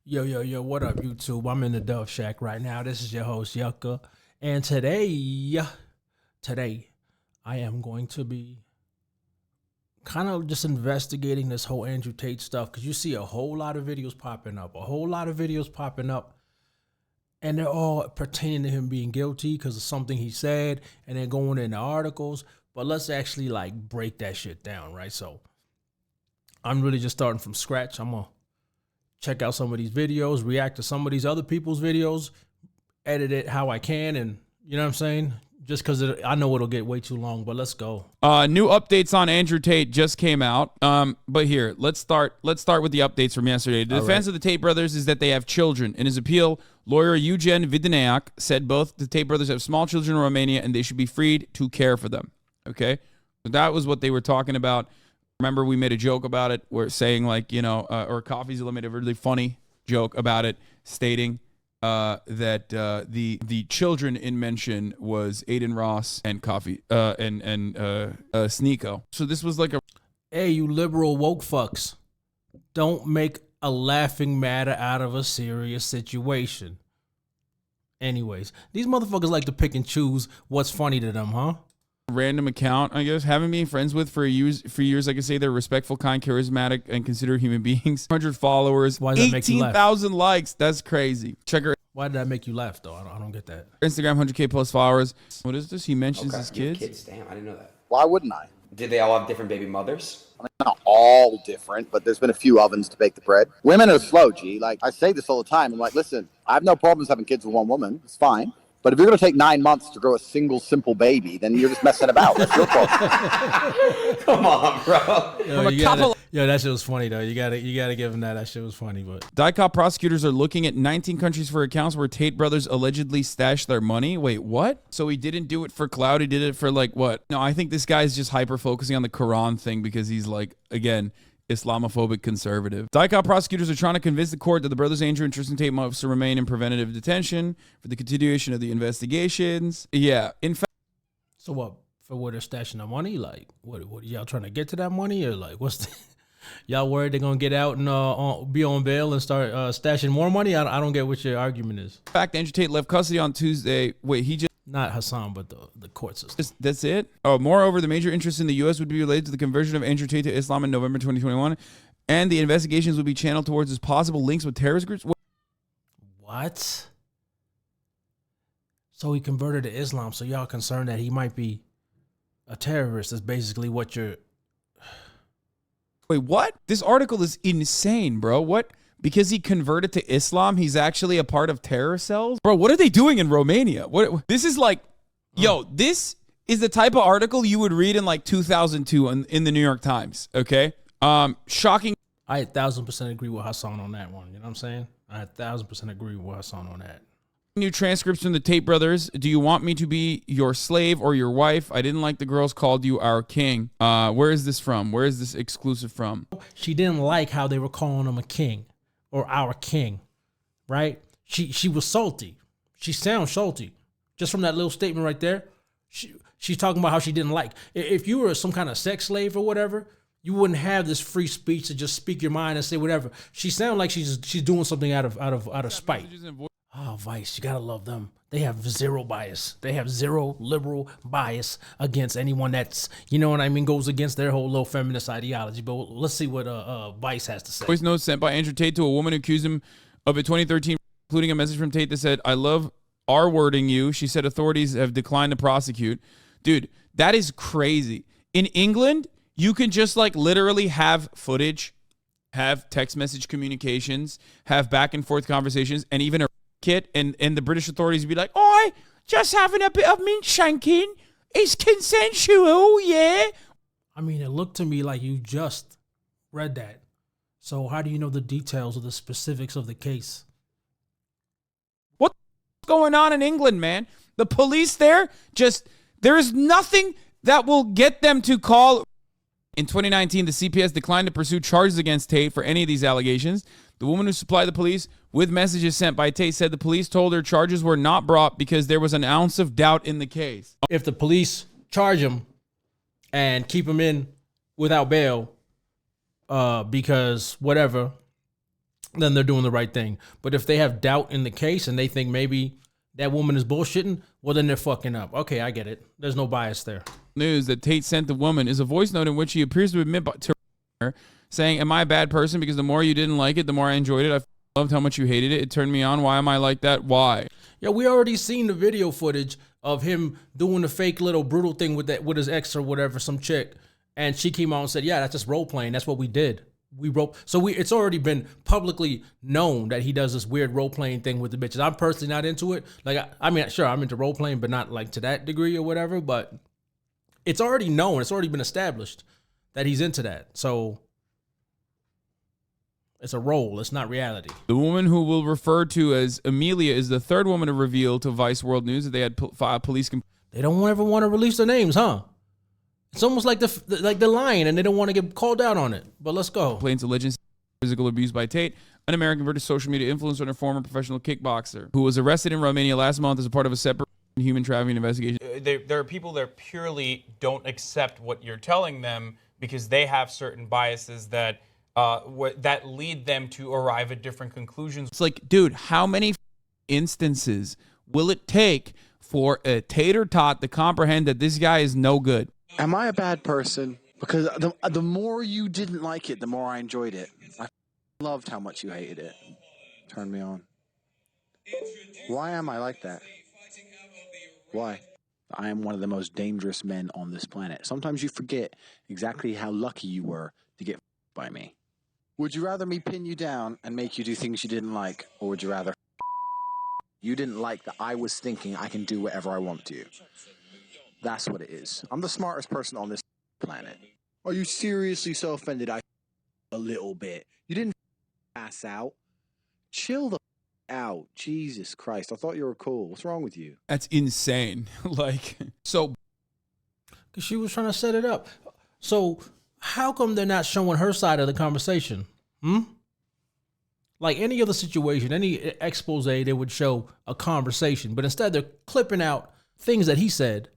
Yo, yo, yo, what up, YouTube? I'm in the Dove Shack right now. This is your host, Yucca. And today, I am going to be kind of just investigating this whole Andrew Tate stuff because you see a whole lot of videos popping up, and they're all pertaining to him being guilty because of something he said, and they're going into articles. But let's actually like break that shit down, right? So I'm really just starting from scratch. I'm gonna check out some of these videos, react to some of these other people's videos, edit it how I can, and you know what I'm saying? Just because I know it'll get way too long, but let's go. New updates on Andrew Tate just came out. But here, let's start with the updates from yesterday. The defense of the Tate brothers is that they have children. In his appeal, lawyer Eugen Vidineac said both the Tate brothers have small children in Romania and they should be freed to care for them. Okay? So that was what they were talking about. Remember, we made a joke about it. We're saying, like, you know, or Coffee's made a really funny joke about it, stating that the children in mention was Aiden Ross and Coffee and Sneeko. So this was like a Hey, you liberal woke fucks, don't make a laughing matter out of a serious situation. Anyways, these motherfuckers like to pick and choose what's funny to them, huh? random account, I guess. Haven't been friends with for years. I can say they're respectful, kind, charismatic, and considerate human beings. 100 followers, 18,000 likes. That's crazy. Check her. Why did that make you laugh, though? I don't get that. Instagram, 100K plus followers. What is this? He mentions his kids. Damn, I didn't know that. Why wouldn't I? Did they all have different baby mothers? I mean, not all different, but there's been a few ovens to bake the bread. Women are slow, G. Like, I say this all the time. I'm like, listen, I have no problems having kids with one woman. It's fine. But if you're going to take 9 months to grow a single, simple baby, then you're just messing about. That's your fault. Come on, bro. Yo, that shit was funny, though. You gotta give him that. That shit was funny, but... DICOP prosecutors are looking at 19 countries for accounts where Tate brothers allegedly stashed their money. Wait, what? So he didn't do it for clout. He did it for, like, what? No, I think this guy's just hyper-focusing on the Quran thing because he's, like, again... Islamophobic conservative. DICOP prosecutors are trying to convince the court that the brothers Andrew and Tristan Tate must remain in preventative detention for the continuation of the investigations. Yeah, in fact. So what? For where they're stashing the money? Like, what y'all trying to get to that money? Or like, what's the, y'all worried they're going to get out and be on bail and start stashing more money? I don't get what your argument is. In fact, Andrew Tate left custody on Tuesday. Wait, he just... Not Hassan, but the court system. That's it? Oh, moreover, the major interest in the U.S. would be related to the conversion of Andrew Tate to Islam in November 2021, and the investigations would be channeled towards his possible links with terrorist groups. What? So he converted to Islam, so y'all concerned that he might be a terrorist is basically what you're... Wait, what? This article is insane, bro. What? Because he converted to Islam, he's actually a part of terror cells? Bro, what are they doing in Romania? What? This is like, yo, this is the type of article you would read in like 2002 in the New York Times, okay? Shocking. I 1,000% agree with Hassan on that one. You know what I'm saying? I 1,000% agree with Hassan on that. New transcripts from the Tate brothers. Do you want me to be your slave or your wife? I didn't like the girls called you our king. Where is this from? Where is this exclusive from? She didn't like how they were calling him a king. Or our king, right? She was salty. She sounds salty. Just from that little statement right there, she's talking about how she didn't like. If you were some kind of sex slave or whatever, you wouldn't have this free speech to just speak your mind and say whatever. She sounds like she's doing something out of spite. Oh, Vice, you gotta love them. They have zero bias. They have zero liberal bias against anyone that's, you know what I mean, goes against their whole little feminist ideology. But let's see what Vice has to say. Voice note sent by Andrew Tate to a woman who accused him of a 2013, including a message from Tate that said, "I love R-wording you." She said authorities have declined to prosecute. Dude, that is crazy. In England, you can just like literally have footage, have text message communications, have back and forth conversations, and even a kit, and the British authorities be like, "Oh, just having a bit of mint shanking. It's consensual, yeah." I mean, it looked to me like you just read that. So how do you know the details or the specifics of the case? What's going on in England, man? The police there there is nothing that will get them to call. In 2019, the CPS declined to pursue charges against Tate for any of these allegations. The woman who supplied the police with messages sent by Tate said the police told her charges were not brought because there was an ounce of doubt in the case. If the police charge him and keep him in without bail because whatever, then they're doing the right thing. But if they have doubt in the case and they think maybe that woman is bullshitting, well, then they're fucking up. Okay, I get it. There's no bias there. News that Tate sent the woman is a voice note in which he appears to admit to her, saying, am I a bad person? Because the more you didn't like it, the more I enjoyed it. I loved how much you hated it. It turned me on. Why am I like that? Why? Yeah, we already seen the video footage of him doing the fake little brutal thing with his ex or whatever, some chick. And she came out and said, yeah, that's just role playing. That's what we did. It's already been publicly known that he does this weird role playing thing with the bitches. I'm personally not into it. Like, I mean, sure, I'm into role playing, but not like to that degree or whatever. But it's already known. It's already been established that he's into that. So it's a role. It's not reality. The woman who will refer to as Amelia is the third woman to reveal to Vice World News that they had filed police. They don't ever want to release their names, huh? It's almost like the lion, and they don't want to get called out on it. But let's go. Complaints alleging physical abuse by Tate, an American British social media influencer and a former professional kickboxer who was arrested in Romania last month as a part of a separate human trafficking investigation. There are people that purely don't accept what you're telling them because they have certain biases that that lead them to arrive at different conclusions. It's like, dude, how many instances will it take for a tater tot to comprehend that this guy is no good? Am I a bad person? Because the more you didn't like it, the more I enjoyed it. I loved how much you hated it. Turned me on. Why am I like that? Why? I am one of the most dangerous men on this planet. Sometimes you forget exactly how lucky you were to get by me. Would you rather me pin you down and make you do things you didn't like, or would you rather you didn't like that I was thinking I can do whatever I want to? That's what it is. I'm the smartest person on this planet. Are you seriously so offended I a little bit? You didn't pass out. Chill the out. Jesus Christ. I thought you were cool. What's wrong with you? That's insane. Like, so. Because she was trying to set it up. So how come they're not showing her side of the conversation? Like any other situation, any expose, they would show a conversation. But instead, they're clipping out things that he said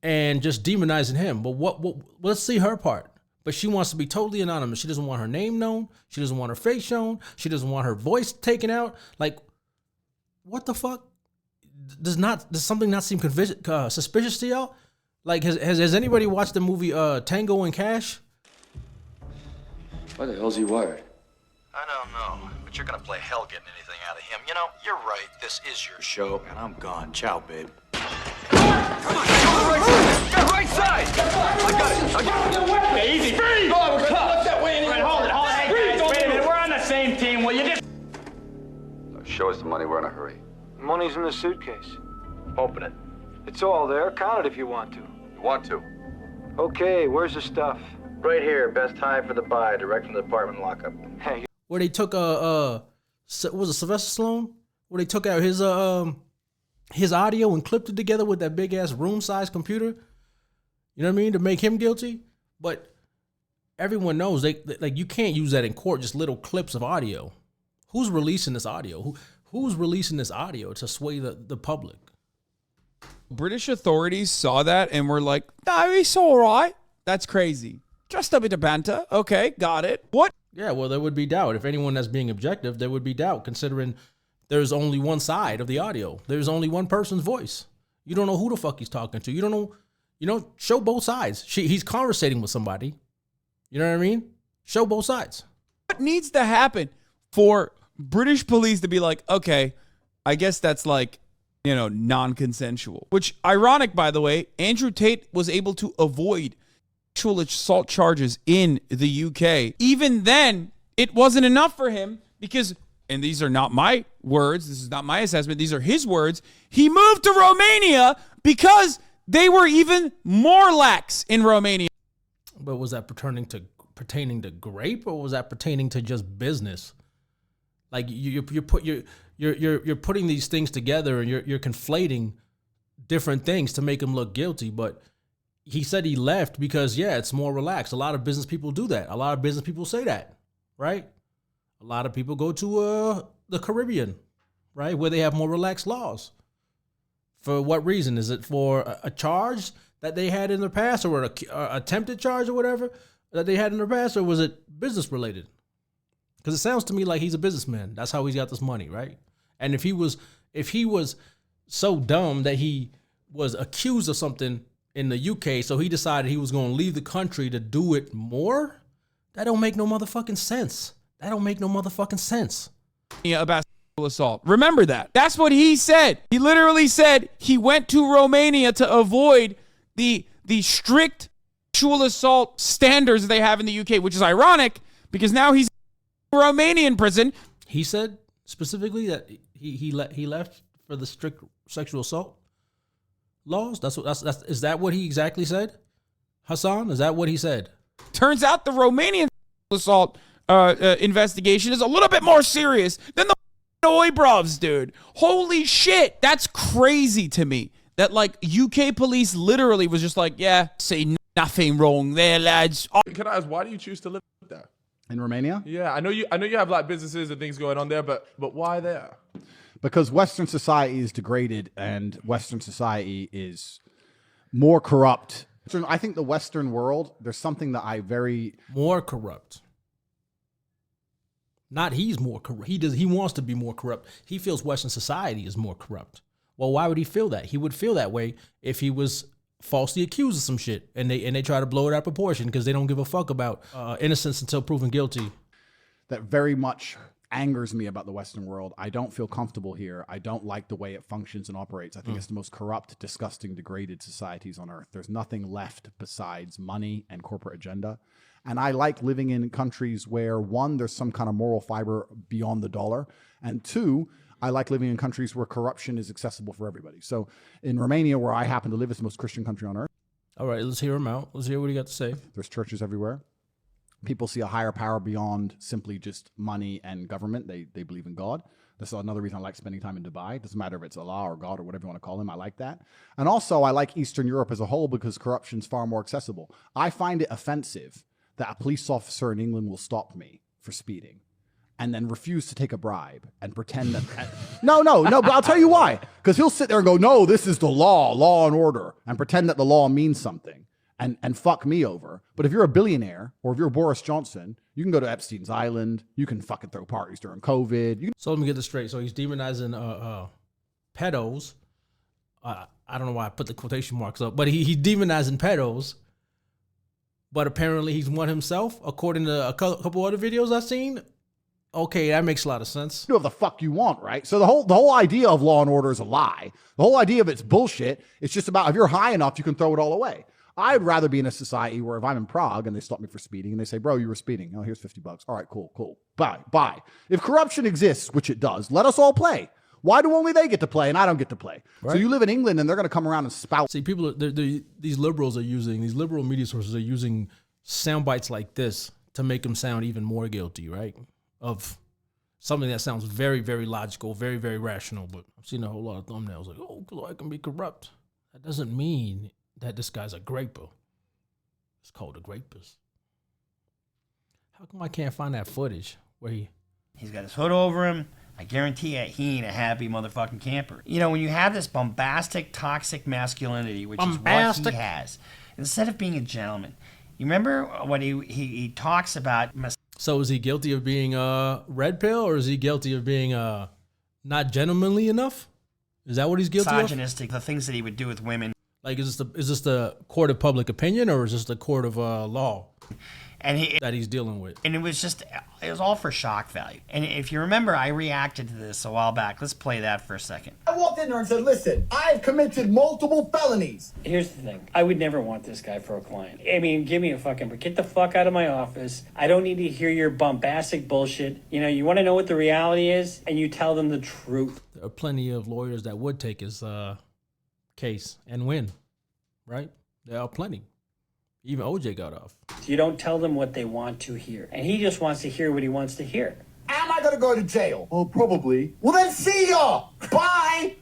and just demonizing him. But what let's see her part. But she wants to be totally anonymous. She doesn't want her name known. She doesn't want her face shown. She doesn't want her voice taken out. Like, what the fuck? Does something not seem suspicious to y'all? Like, has anybody watched the movie Tango and Cash? Why the hell's he wired? I don't know, but you're gonna play hell getting anything out of him. You know, you're right. This is your show, and I'm gone. Ciao, babe. Come on, go right side. I got it. Hey, easy. Speed! Oh, we're tough. That way anyway. Hold it. Hey, guys, wait a minute. We're on the same team. Will you just... Show us the money. We're in a hurry. Money's in the suitcase. Open it. It's all there. Count it if you want to. You want to? Okay, where's the stuff? Right here. Best time for the buy. Direct from the department lockup. Hey. Where they took was it Sylvester Stallone? Where they took out his audio and clipped it together with that big ass room size computer. You know what I mean? To make him guilty. But everyone knows they like you can't use that in court. Just little clips of audio. Who's releasing this audio? Who's releasing this audio to sway the public? British authorities saw that and were like, no, it's all right. That's crazy. Just a bit of banter. Okay, got it. What? Yeah, well, there would be doubt. If anyone that's being objective, there would be doubt, considering there's only one side of the audio. There's only one person's voice. You don't know who the fuck he's talking to. You don't know, show both sides. He's conversating with somebody. You know what I mean? Show both sides. What needs to happen for British police to be like, okay, I guess that's like, non-consensual. Which, ironic, by the way, Andrew Tate was able to avoid sexual assault charges in the UK. Even then, it wasn't enough for him because, and these are not my words, this is not my assessment, these are his words, he moved to Romania because they were even more lax in Romania. But was that pertaining to grape, or was that pertaining to just business? Like you're putting these things together and you're conflating different things to make him look guilty. But he said he left because, yeah, it's more relaxed. A lot of business people do that. A lot of business people say that, right? A lot of people go to the Caribbean, right, where they have more relaxed laws. For what reason? Is it for a charge that they had in the past, or an attempted charge or whatever that they had in the past, or was it business related? Because it sounds to me like he's a businessman. That's how he's got this money, right? And if he was so dumb that he was accused of something in the UK, so he decided he was going to leave the country to do it more, that don't make no motherfucking sense. That don't make no motherfucking sense. Yeah, about sexual assault. Remember that. That's what he said. He literally said he went to Romania to avoid the strict sexual assault standards they have in the UK, which is ironic because now he's in Romanian prison. He said specifically that he left for the strict sexual assault laws. Is that what he exactly said? Hassan, is that what he said? Turns out the Romanian assault investigation is a little bit more serious than the Oibrovs, dude. Holy shit, that's crazy to me. That like UK police literally was just like, yeah, say nothing wrong there, lads. Can I ask, why do you choose to live there? In Romania? Yeah, I know you have like businesses and things going on there, but why there? Because Western society is degraded and Western society is more corrupt. I think the Western world, there's something that more corrupt. Not he's more corrupt. He wants to be more corrupt. He feels Western society is more corrupt. Well, why would he feel that? He would feel that way if he was falsely accused of some shit and they try to blow it out of proportion because they don't give a fuck about innocence until proven guilty. That very much angers me about the Western world. I don't feel comfortable here. I don't like the way it functions and operates. I think it's the most corrupt, disgusting, degraded societies on earth. There's nothing left besides money and corporate agenda. And I like living in countries where, one, there's some kind of moral fiber beyond the dollar, and two, I like living in countries where corruption is accessible for everybody. So in Romania, where I happen to live, it's the most Christian country on earth. All right, let's hear him out. Let's hear what he got to say. There's churches everywhere. People see a higher power beyond simply just money and government. They believe in God. That's another reason I like spending time in Dubai. It doesn't matter if it's Allah or God or whatever you want to call him. I like that. And also, I like Eastern Europe as a whole because corruption's far more accessible. I find it offensive that a police officer in England will stop me for speeding and then refuse to take a bribe and pretend that... No, but I'll tell you why. Because he'll sit there and go, no, this is the law and order, and pretend that the law means something and fuck me over. But if you're a billionaire or if you're Boris Johnson, you can go to Epstein's Island. You can fucking throw parties during COVID. So let me get this straight. So he's demonizing pedos. I don't know why I put the quotation marks up, but he's demonizing pedos. But apparently he's one himself, according to a couple other videos I've seen. Okay, that makes a lot of sense. Do what the fuck you want, right? So the whole idea of law and order is a lie. The whole idea of it's bullshit. It's just about if you're high enough, you can throw it all away. I'd rather be in a society where if I'm in Prague and they stop me for speeding and they say, bro, you were speeding. Oh, here's $50. All right, cool. Bye. If corruption exists, which it does, let us all play. Why do only they get to play and I don't get to play? Right. So you live in England and they're going to come around and spout. See, these liberals are using, these liberal media sources are using sound bites like this to make them sound even more guilty, right? Of something that sounds very, very logical, very, very rational. But I've seen a whole lot of thumbnails like, oh, I can be corrupt. That doesn't mean that this guy's a graper. It's called a grapist. How come I can't find that footage where he's got his hood over him? I guarantee you he ain't a happy motherfucking camper. You know, when you have this bombastic, toxic masculinity, which is what he has, instead of being a gentleman, you remember what he talks about? So is he guilty of being a red pill, or is he guilty of being not gentlemanly enough? Is that what he's guilty of? Misogynistic, the things that he would do with women. Like, is this the court of public opinion, or is this the court of law? And that he's dealing with. And it was all for shock value. And if you remember, I reacted to this a while back. Let's play that for a second. I walked in there and said, listen, I've committed multiple felonies. Here's the thing. I would never want this guy for a client. I mean, give me a fucking break. Get the fuck out of my office. I don't need to hear your bombastic bullshit. You know, you want to know what the reality is, and you tell them the truth. There are plenty of lawyers that would take his case and win, right? There are plenty. Even OJ got off. You don't tell them what they want to hear. And he just wants to hear what he wants to hear. Am I going to go to jail? Well, probably. Well, then see ya. Bye.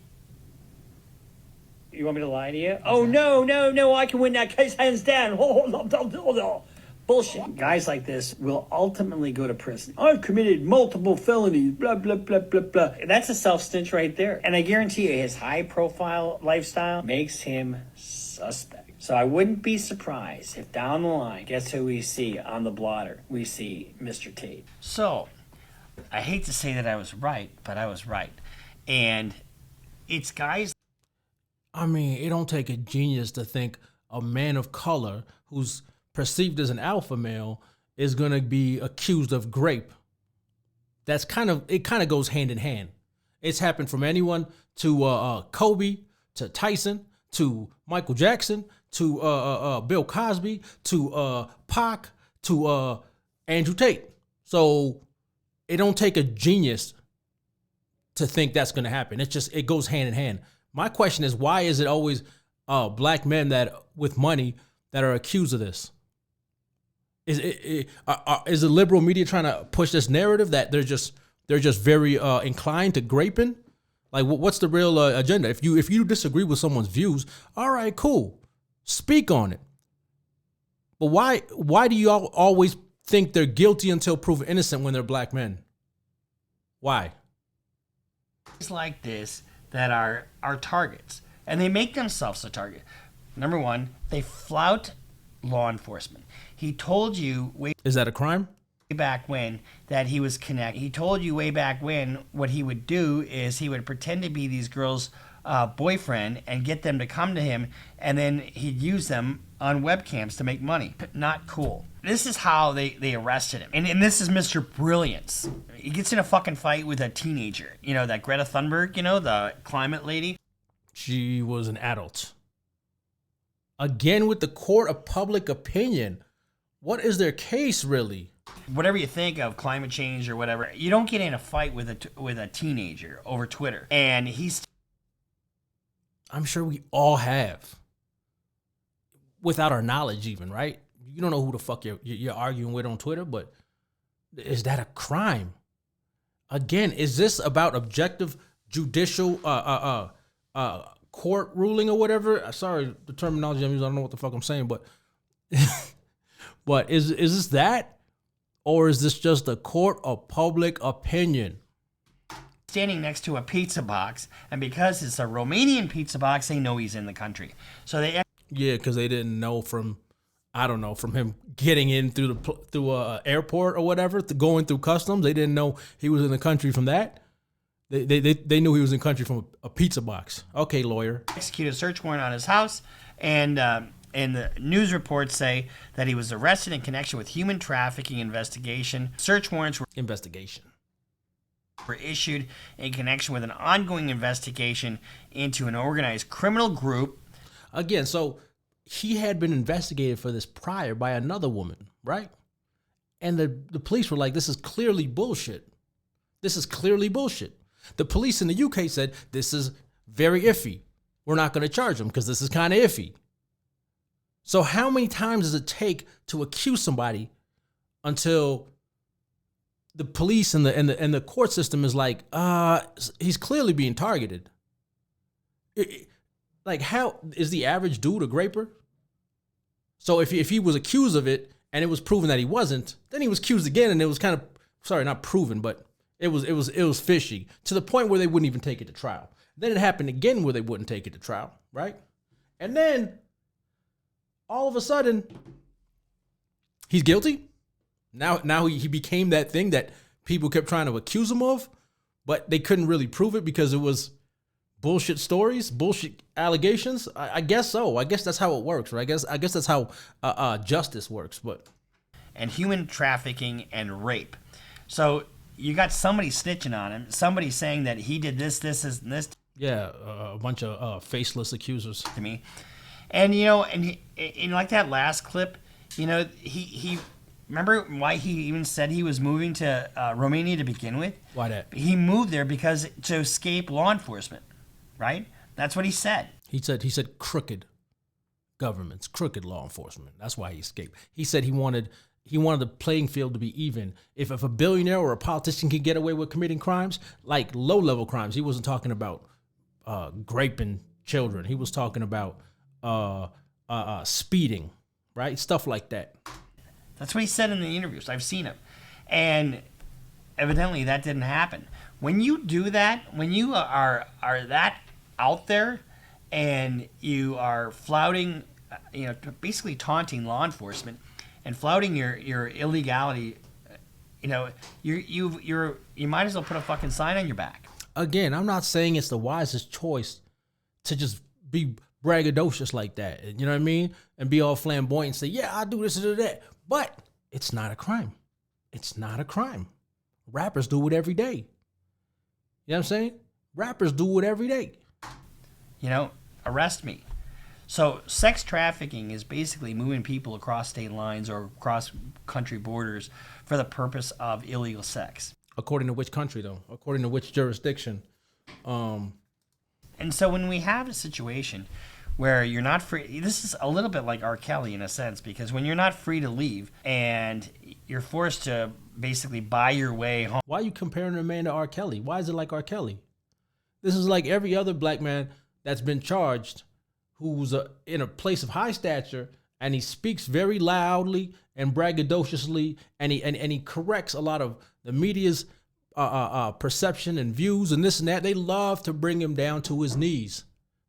You want me to lie to you? Oh, no. I can win that case hands down. Bullshit. Guys like this will ultimately go to prison. I've committed multiple felonies, blah, blah, blah, blah, blah. That's a self-snitch right there. And I guarantee you his high-profile lifestyle makes him suspect. So I wouldn't be surprised if down the line, guess who we see on the blotter? We see Mr. Tate. So I hate to say that I was right, but I was right. And it's guys. I mean, it don't take a genius to think a man of color who's perceived as an alpha male is going to be accused of rape. It kind of goes hand in hand. It's happened from anyone to Kobe, to Tyson, to Michael Jackson, to Bill Cosby, to Pac, to Andrew Tate. So it don't take a genius to think that's going to happen. It goes hand in hand. My question is, why is it always black men that with money that are accused of this? Is the liberal media trying to push this narrative that they're just very inclined to graping? Like, what's the real agenda? If you disagree with someone's views, all right, cool, speak on it. But why do you all always think they're guilty until proven innocent when they're black men? Why? It's like this that are targets, and they make themselves a target. Number one, they flout law enforcement. He told you is that a crime? Back when that he was connected. He told you way back when what he would do is he would pretend to be these girls' boyfriend and get them to come to him, and then he'd use them on webcams to make money. Not cool. This is how they arrested him. And this is Mr. Brilliance. He gets in a fucking fight with a teenager. You know, that Greta Thunberg, you know, the climate lady. She was an adult. Again, with the court of public opinion, what is their case really? Whatever you think of climate change or whatever, you don't get in a fight with a teenager over Twitter. And I'm sure we all have, without our knowledge even, right? You don't know who the fuck you're arguing with on Twitter, but is that a crime? Again, is this about objective judicial court ruling or whatever? Sorry, the terminology I'm using, I don't know what the fuck I'm saying, but but is this that? Or is this just a court of public opinion? Standing next to a pizza box, and because it's a Romanian pizza box, they know he's in the country. So because they didn't know from him getting in through a airport or whatever, going through customs. They didn't know he was in the country from that. They knew he was in the country from a pizza box. Okay, lawyer. Executed a search warrant on his house, and the news reports say that he was arrested in connection with human trafficking investigation. Search warrants were issued in connection with an ongoing investigation into an organized criminal group. Again, so he had been investigated for this prior by another woman, right? And the police were like, this is clearly bullshit. This is clearly bullshit. The police in the UK said, this is very iffy. We're not going to charge him because this is kind of iffy. So how many times does it take to accuse somebody until the police and the court system is like, he's clearly being targeted? Like, how is the average dude a graper? So if he was accused of it and it was proven that he wasn't, then he was accused again, and it was kind of not proven, but it was fishy to the point where they wouldn't even take it to trial. Then it happened again where they wouldn't take it to trial, right? And then all of a sudden, he's guilty. Now he became that thing that people kept trying to accuse him of, but they couldn't really prove it because it was bullshit stories, bullshit allegations. I guess so. I guess that's how it works, right? I guess that's how justice works. But and human trafficking and rape. So you got somebody snitching on him, somebody saying that he did this, and this. Yeah, a bunch of faceless accusers to me. And and like that last clip, he remember why he even said he was moving to Romania to begin with? Why that? He moved there because to escape law enforcement, right? That's what he said. He said crooked governments, crooked law enforcement. That's why he escaped. He said he wanted the playing field to be even. If a billionaire or a politician could get away with committing crimes, like low-level crimes, he wasn't talking about raping children. He was talking about speeding, right? Stuff like that. That's what he said in the interviews. I've seen him. And evidently that didn't happen. When you do that, when you are that out there and you are flouting, basically taunting law enforcement and flouting your illegality, You know, you might as well put a fucking sign on your back. Again, I'm not saying it's the wisest choice to just be braggadocious like that. You know what I mean? And be all flamboyant and say, yeah, I do this and that. But it's not a crime. It's not a crime. Rappers do it every day. You know what I'm saying? Rappers do it every day. You know, arrest me. So sex trafficking is basically moving people across state lines or across country borders for the purpose of illegal sex. According to which country, though? According to which jurisdiction? And so when we have a situation where you're not free, this is a little bit like R. Kelly in a sense, because when you're not free to leave and you're forced to basically buy your way home. Why are you comparing a man to R. Kelly? Why is it like R. Kelly? This is like every other black man that's been charged who's in a place of high stature, and he speaks very loudly and braggadociously, and he corrects a lot of the media's perception and views and this and that. They love to bring him down to his knees.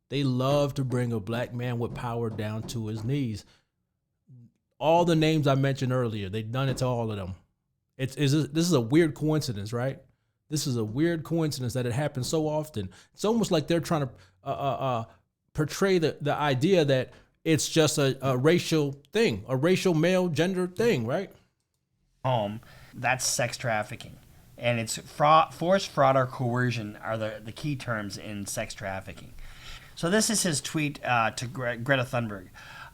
They love to bring a black man with power down to his knees. All the names I mentioned earlier, they've done it to all of them. This is a weird coincidence, right? This is a weird coincidence that it happens so often. It's almost like they're trying to portray the idea that it's just a racial thing, a racial male gender thing, right? Home, that's sex trafficking. And it's force, fraud, or coercion are the key terms in sex trafficking. So this is his tweet to Greta Thunberg.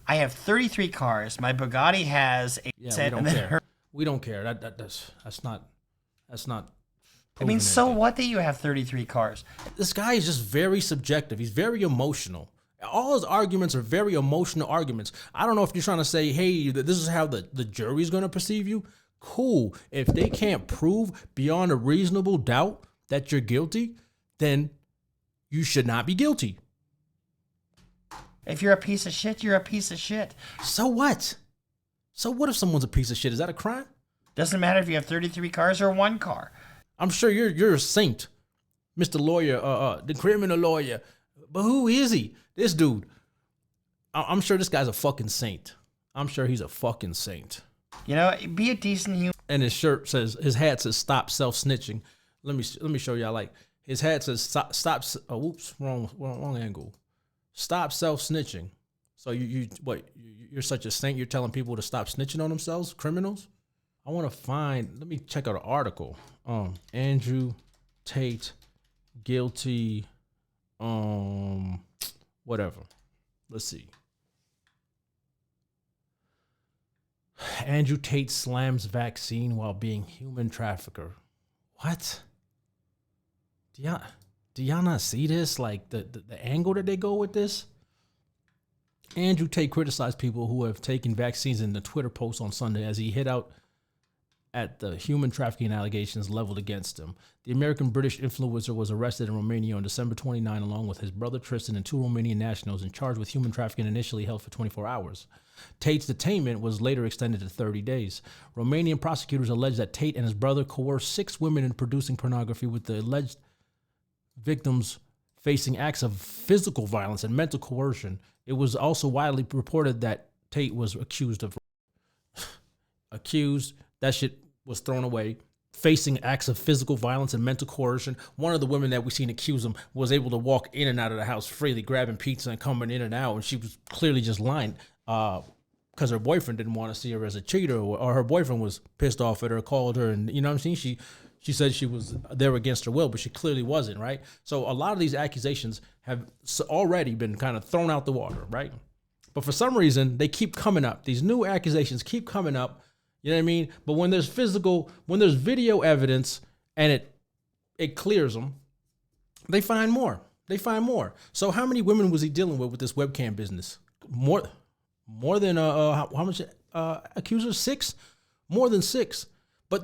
I have 33 cars. My Bugatti has a set. We don't care. We don't care. That's not. I mean, so what that you have 33 cars? This guy is just very subjective. He's very emotional. All his arguments are very emotional arguments. I don't know if you're trying to say, hey, this is how the jury's going to perceive you. Cool. If they can't prove beyond a reasonable doubt that you're guilty, then you should not be guilty. If you're a piece of shit, you're a piece of shit. So what? So what if someone's a piece of shit? Is that a crime? Doesn't matter if you have 33 cars or one car. I'm sure you're a saint, Mr. Lawyer, the criminal lawyer. But who is he? This dude. I'm sure this guy's a fucking saint. I'm sure he's a fucking saint. You know, be a decent human. And his hat says "Stop self-snitching." Let me show y'all. Like his hat says "Stop." Oh, oops, wrong angle. Stop self-snitching. So you're such a saint. You're telling people to stop snitching on themselves, criminals. I want to find. Let me check out an article. Andrew Tate guilty. Whatever. Let's see. Andrew Tate slams vaccine while being human trafficker. What? Do y'all not see this? Like the angle that they go with this? Andrew Tate criticized people who have taken vaccines in the Twitter post on Sunday as he hit out at the human trafficking allegations leveled against him. The American-British influencer was arrested in Romania on December 29, along with his brother Tristan and two Romanian nationals, and charged with human trafficking, initially held for 24 hours. Tate's detainment was later extended to 30 days. Romanian prosecutors alleged that Tate and his brother coerced 6 women into producing pornography, with the alleged victims facing acts of physical violence and mental coercion. It was also widely reported that Tate was accused. That shit was thrown away. Facing acts of physical violence and mental coercion. One of the women that we seen accuse him was able to walk in and out of the house freely, grabbing pizza and coming in and out. And she was clearly just lying because her boyfriend didn't want to see her as a cheater, or her boyfriend was pissed off at her, called her, and you know what I'm saying? She said she was there against her will, but she clearly wasn't, right? So a lot of these accusations have already been kind of thrown out the water, right? But for some reason, they keep coming up. These new accusations keep coming up. You know what I mean? But when there's video evidence and it clears them, they find more. So how many women was he dealing with this webcam business? More than how much accusers? 6? More than 6. But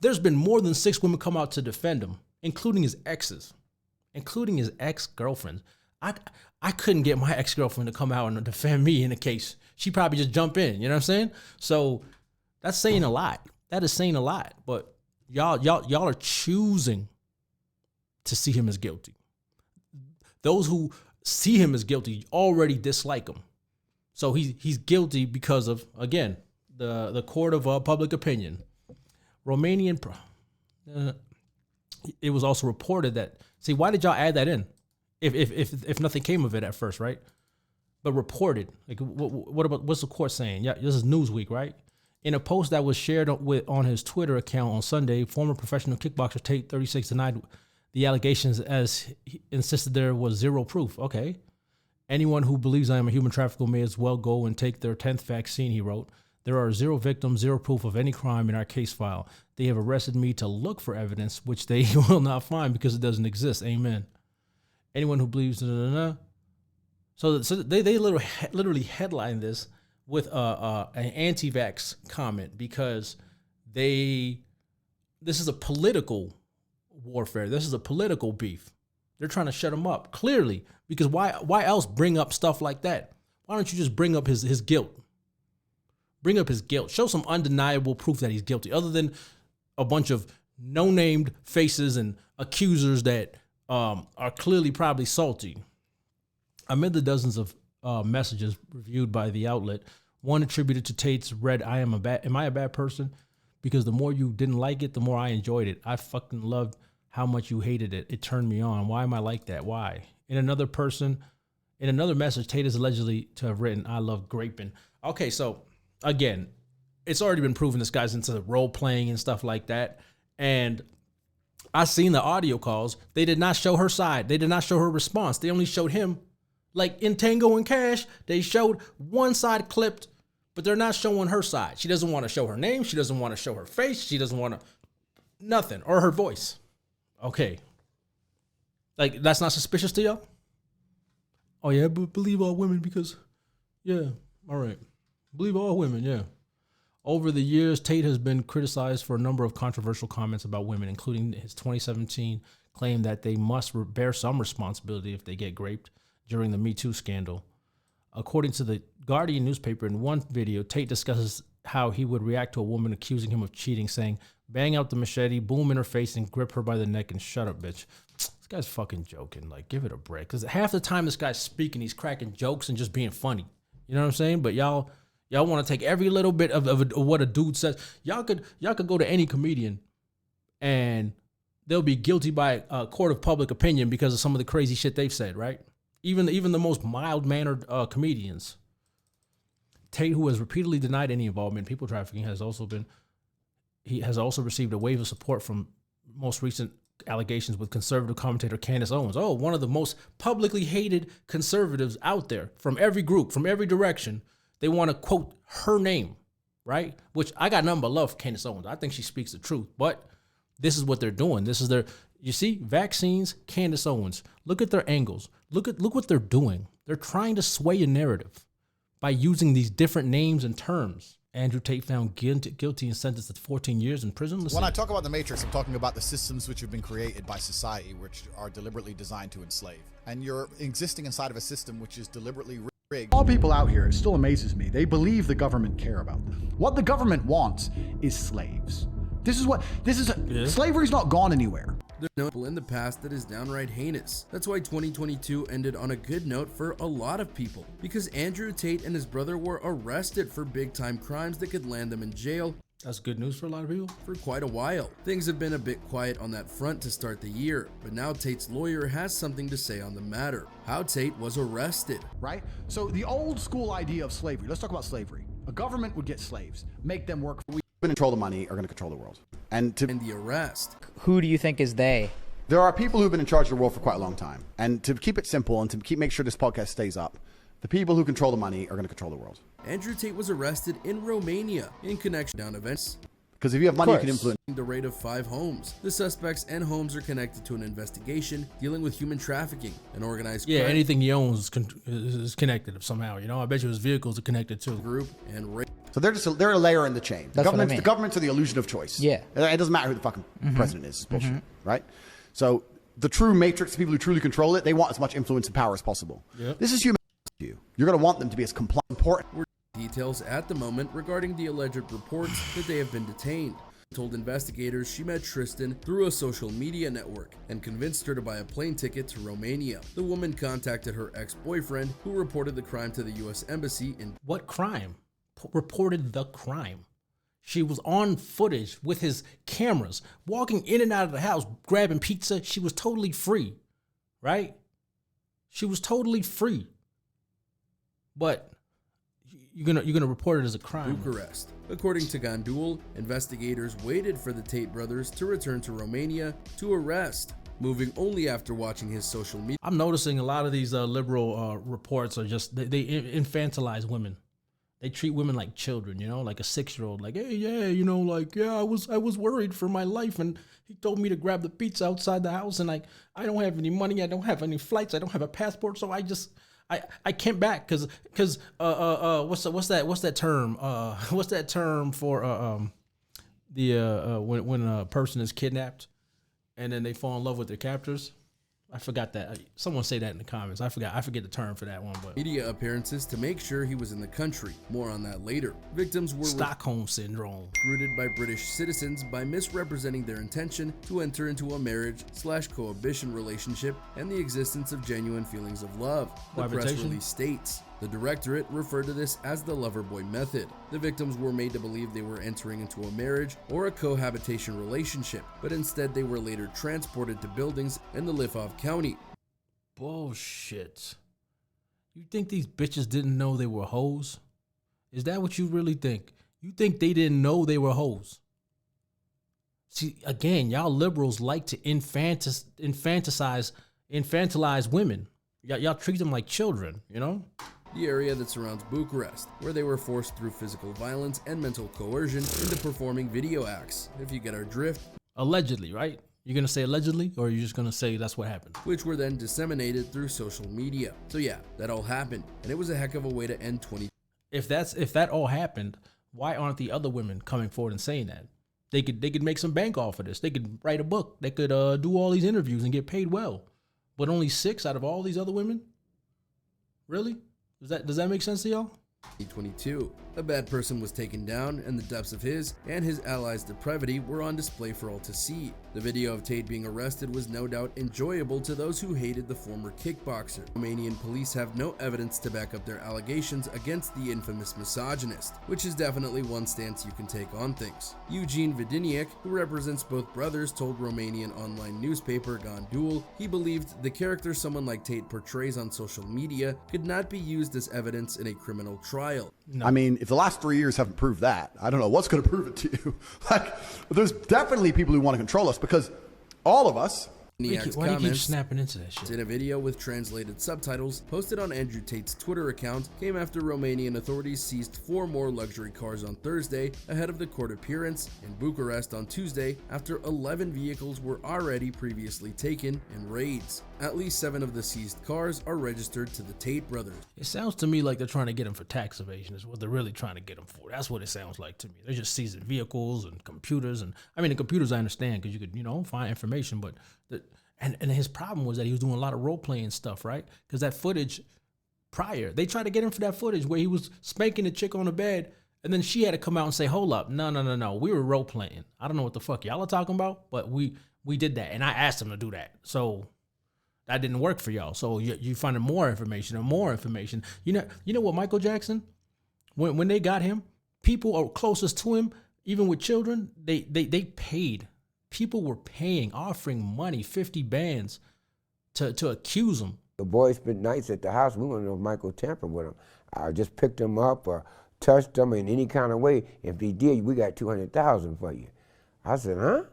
there's been more than 6 women come out to defend him, including his exes, including his ex-girlfriends. I couldn't get my ex-girlfriend to come out and defend me in a case. She'd probably just jump in. You know what I'm saying? So that's saying a lot. That is saying a lot. But y'all are choosing to see him as guilty. Those who see him as guilty already dislike him. So he's guilty because of, again, the court of public opinion. Romanian. It was also reported that. See, why did y'all add that in? If nothing came of it at first, right? But reported. Like, what about what's the court saying? Yeah, this is Newsweek, right? In a post that was shared on his Twitter account on Sunday, former professional kickboxer Tate 36 denied the allegations as he insisted there was zero proof. Okay. Anyone who believes I am a human trafficker may as well go and take their 10th vaccine, he wrote. There are zero victims, zero proof of any crime in our case file. They have arrested me to look for evidence, which they will not find because it doesn't exist. Amen. Anyone who believes, So they literally headline this with an anti-vax comment because this is a political warfare. This is a political beef. They're trying to shut him up, clearly, because why else bring up stuff like that? Why don't you just bring up his guilt? Bring up his guilt. Show some undeniable proof that he's guilty, other than a bunch of no-named faces and accusers that are clearly probably salty. Amid the dozens of messages reviewed by the outlet, one attributed to Tate's read, am I a bad person? Because the more you didn't like it, the more I enjoyed it. I fucking loved how much you hated it. It turned me on. Why am I like that? Why? In another message, Tate is allegedly to have written, I love graping. Okay, so again, it's already been proven this guy's into role playing and stuff like that. And I seen the audio calls. They did not show her side. They did not show her response. They only showed him. Like in Tango and Cash, they showed one side clipped, but they're not showing her side. She doesn't want to show her name. She doesn't want to show her face. She doesn't want to, nothing, or her voice. Okay. Like, that's not suspicious to y'all? Oh, yeah, but believe all women because, yeah, all right. Believe all women, yeah. Over the years, Tate has been criticized for a number of controversial comments about women, including his 2017 claim that they must bear some responsibility if they get raped during the Me Too scandal. According to the Guardian newspaper, in one video, Tate discusses how he would react to a woman accusing him of cheating, saying, bang out the machete, boom in her face, and grip her by the neck and shut up, bitch. This guy's fucking joking. Like, give it a break. Because half the time this guy's speaking, he's cracking jokes and just being funny. You know what I'm saying? But y'all want to take every little bit of what a dude says. Y'all could go to any comedian and they'll be guilty by a court of public opinion because of some of the crazy shit they've said, right? Even the most mild-mannered comedians. Tate, who has repeatedly denied any involvement in people trafficking, has also received a wave of support from most recent allegations with conservative commentator Candace Owens. Oh, one of the most publicly hated conservatives out there, from every group, from every direction. They want to quote her name, right? Which I got nothing but love for Candace Owens. I think she speaks the truth, but this is what they're doing. This is their, you see, vaccines, Candace Owens. Look at their angles. Look what they're doing. They're trying to sway a narrative by using these different names and terms. Andrew Tate found guilty and sentenced to 14 years in prison. When I talk about the Matrix, I'm talking about the systems which have been created by society, which are deliberately designed to enslave. And you're existing inside of a system which is deliberately rigged. All people out here, it still amazes me. They believe the government care about them. What the government wants is slaves. Slavery's not gone anywhere. There's notable in the past that is downright heinous. That's why 2022 ended on a good note for a lot of people, because Andrew Tate and his brother were arrested for big-time crimes that could land them in jail. That's good news for a lot of people. For quite a while. Things have been a bit quiet on that front to start the year, but now Tate's lawyer has something to say on the matter. How Tate was arrested. Right? So the old school idea of slavery, let's talk about slavery. A government would get slaves, make them work for control the money are going to control the world. And the arrest. Who do you think is they? There are people who've been in charge of the world for quite a long time. And to keep it simple and to make sure this podcast stays up, the people who control the money are going to control the world. Andrew Tate was arrested in Romania in connection down events. Because if you have money, you can influence the rate of 5 homes. The suspects and homes are connected to an investigation dealing with human trafficking and organized crime. Yeah, anything he owns is connected somehow. You know, I bet you his vehicles are connected too. Group and rape. So they're a layer in the chain. The governments are the illusion of choice. Yeah. It doesn't matter who the fucking president is. It's bullshit, right? So the true matrix, the people who truly control it, they want as much influence and power as possible. Yep. This is human to you. You're going to want them to be as compliant, important. Details at the moment regarding the alleged reports that they have been detained. Told investigators she met Tristan through a social media network and convinced her to buy a plane ticket to Romania. The woman contacted her ex-boyfriend, who reported the crime to the U.S. Embassy in... What crime? Reported the crime. She was on footage with his cameras, walking in and out of the house, grabbing pizza. She was totally free, right? She was totally free. But you're gonna report it as a crime. Bucharest. According to Gandul, investigators waited for the Tate brothers to return to Romania to arrest, moving only after watching his social media. I'm noticing a lot of these liberal reports are just, they infantilize women. They treat women like children, you know, like a 6-year-old. Like, hey, yeah, you know, like, yeah, I was worried for my life, and he told me to grab the pizza outside the house, and like, I don't have any money, I don't have any flights, I don't have a passport, so I came back because what's that term? What's that term for when a person is kidnapped and then they fall in love with their captors? I forgot that. Someone say that in the comments. I forget the term for that one. But media appearances to make sure he was in the country. More on that later. Victims were Stockholm syndrome. Recruited by British citizens by misrepresenting their intention to enter into a marriage/cohabitation relationship and the existence of genuine feelings of love. The press release states. The directorate referred to this as the Loverboy method. The victims were made to believe they were entering into a marriage or a cohabitation relationship, but instead they were later transported to buildings in the Lvov County. Bullshit. You think these bitches didn't know they were hoes? Is that what you really think? You think they didn't know they were hoes? See, again, y'all liberals like to infantilize women. Y'all treat them like children, you know? The area that surrounds Bucharest, where they were forced through physical violence and mental coercion into performing video acts, if you get our drift. Allegedly, right? You're gonna say allegedly, or are you just gonna say that's what happened? Which were then disseminated through social media. So yeah, that all happened, and it was a heck of a way to end 20. If that all happened, why aren't the other women coming forward and saying that? They could make some bank off of this. They could write a book. They could do all these interviews and get paid well. But only 6 out of all these other women? Really? Does that make sense to y'all? 2022. A bad person was taken down, and the depths of his and his allies' depravity were on display for all to see. The video of Tate being arrested was no doubt enjoyable to those who hated the former kickboxer. Romanian police have no evidence to back up their allegations against the infamous misogynist, which is definitely one stance you can take on things. Eugene Vidiniak, who represents both brothers, told Romanian online newspaper Gandul he believed the character someone like Tate portrays on social media could not be used as evidence in a criminal trial. No. I mean, if the last 3 years haven't proved that, I don't know what's going to prove it to you. Like, there's definitely people who want to control us because all of us. Why do you keep snapping into that shit? In a video with translated subtitles posted on Andrew Tate's Twitter account came after Romanian authorities seized 4 more luxury cars on Thursday ahead of the court appearance in Bucharest on Tuesday after 11 vehicles were already previously taken in raids. At least 7 of the seized cars are registered to the Tate brothers. It sounds to me like they're trying to get them for tax evasion is what they're really trying to get them for. That's what it sounds like to me. They're just seizing vehicles and computers. And I mean, the computers I understand because you could, find information, but and his problem was that he was doing a lot of role-playing stuff, right? Because that footage prior, they tried to get him for that footage where he was spanking the chick on the bed, and then she had to come out and say, hold up, no, we were role-playing. I don't know what the fuck y'all are talking about, but we did that, and I asked him to do that. So that didn't work for y'all. So you finding more information and more information. You know what, Michael Jackson, when they got him, people are closest to him, even with children, they paid. People were paying, offering money, 50 bands to accuse him. The boy spent nights at the house. We want to know if Michael tampered with him. I just picked him up or touched him in any kind of way. If he did, we got $200,000 for you. I said, huh?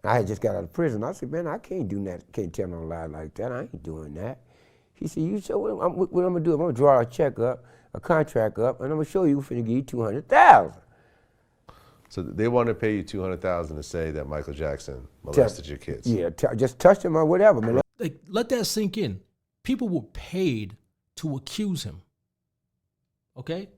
I had just got out of prison. I said, man, I can't do that. Can't tell no lie like that. I ain't doing that. He said, you show what I'm going to do? I'm going to draw a check up, a contract up, and I'm going to show you we're finna give you $200,000. So they want to pay you $200,000 to say that Michael Jackson molested your kids. Yeah, just touch him or whatever, man. Like, let that sink in. People were paid to accuse him. Okay?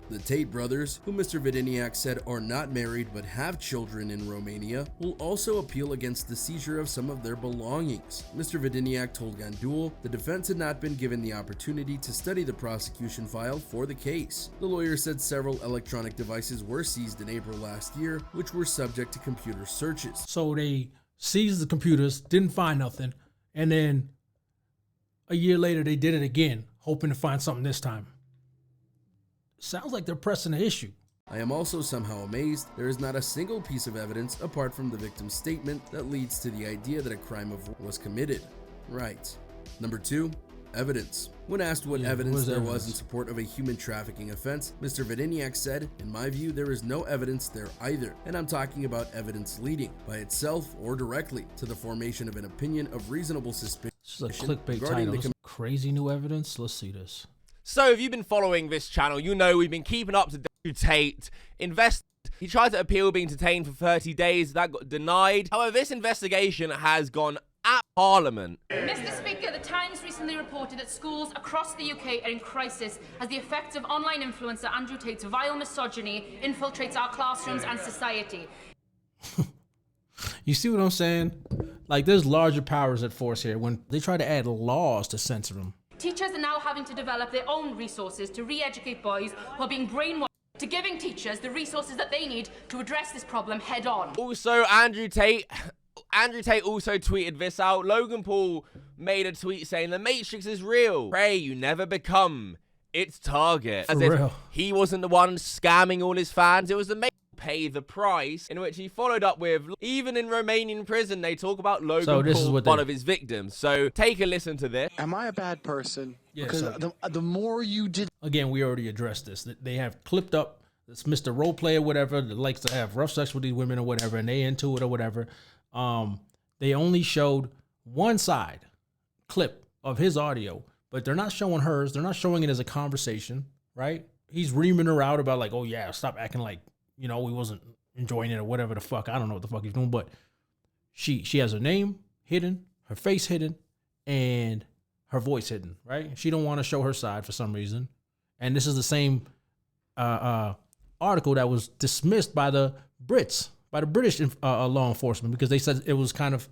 The Tate brothers, who Mr. Vidiniak said are not married but have children in Romania, will also appeal against the seizure of some of their belongings. Mr. Vidiniak told Gandul the defense had not been given the opportunity to study the prosecution file for the case. The lawyer said several electronic devices were seized in April last year, which were subject to computer searches. So they seized the computers, didn't find nothing, and then a year later they did it again, hoping to find something this time. Sounds like they're pressing the issue. I am also somehow amazed there is not a single piece of evidence apart from the victim's statement that leads to the idea that a crime of war was committed. Right. Number 2. Evidence. When asked what evidence there was in support of a human trafficking offense, Mr. Vidiniak said, "In my view, there is no evidence there either, and I'm talking about evidence leading, by itself or directly, to the formation of an opinion of reasonable suspicion." This is a clickbait title. Crazy new evidence. Let's see this. So if you've been following this channel, you know we've been keeping up to date. Tate he tried to appeal being detained for 30 days. That got denied. However, this investigation has gone at Parliament. Mr. Speaker, the Times recently reported that schools across the UK are in crisis as the effects of online influencer Andrew Tate's vile misogyny infiltrates our classrooms and society. You see what I'm saying? Like, there's larger powers at force here when they try to add laws to censor them. Teachers are now having to develop their own resources to re-educate boys who are being brainwashed, to giving teachers the resources that they need to address this problem head on. Also, Andrew Tate also tweeted this out. Logan Paul made a tweet saying the Matrix is real. Pray you never become its target. As if he wasn't the one scamming all his fans. It was the Matrix pay the price, in which he followed up with, even in Romanian prison, they talk about Logan Paul, one of his victims. So take a listen to this. Am I a bad person? Yeah, because the more you did... Again, we already addressed this. They have clipped up this Mr. Role Player, whatever, that likes to have rough sex with these women or whatever, and they into it or whatever. They only showed one side clip of his audio, but they're not showing hers. They're not showing it as a conversation, right? He's reaming her out about like, oh yeah, stop acting like, you know, we wasn't enjoying it or whatever the fuck. I don't know what the fuck he's doing, but she has her name hidden, her face hidden, and her voice hidden, right? She don't want to show her side for some reason. And this is the same article that was dismissed by the Brits, by the British law enforcement, because they said it was kind of,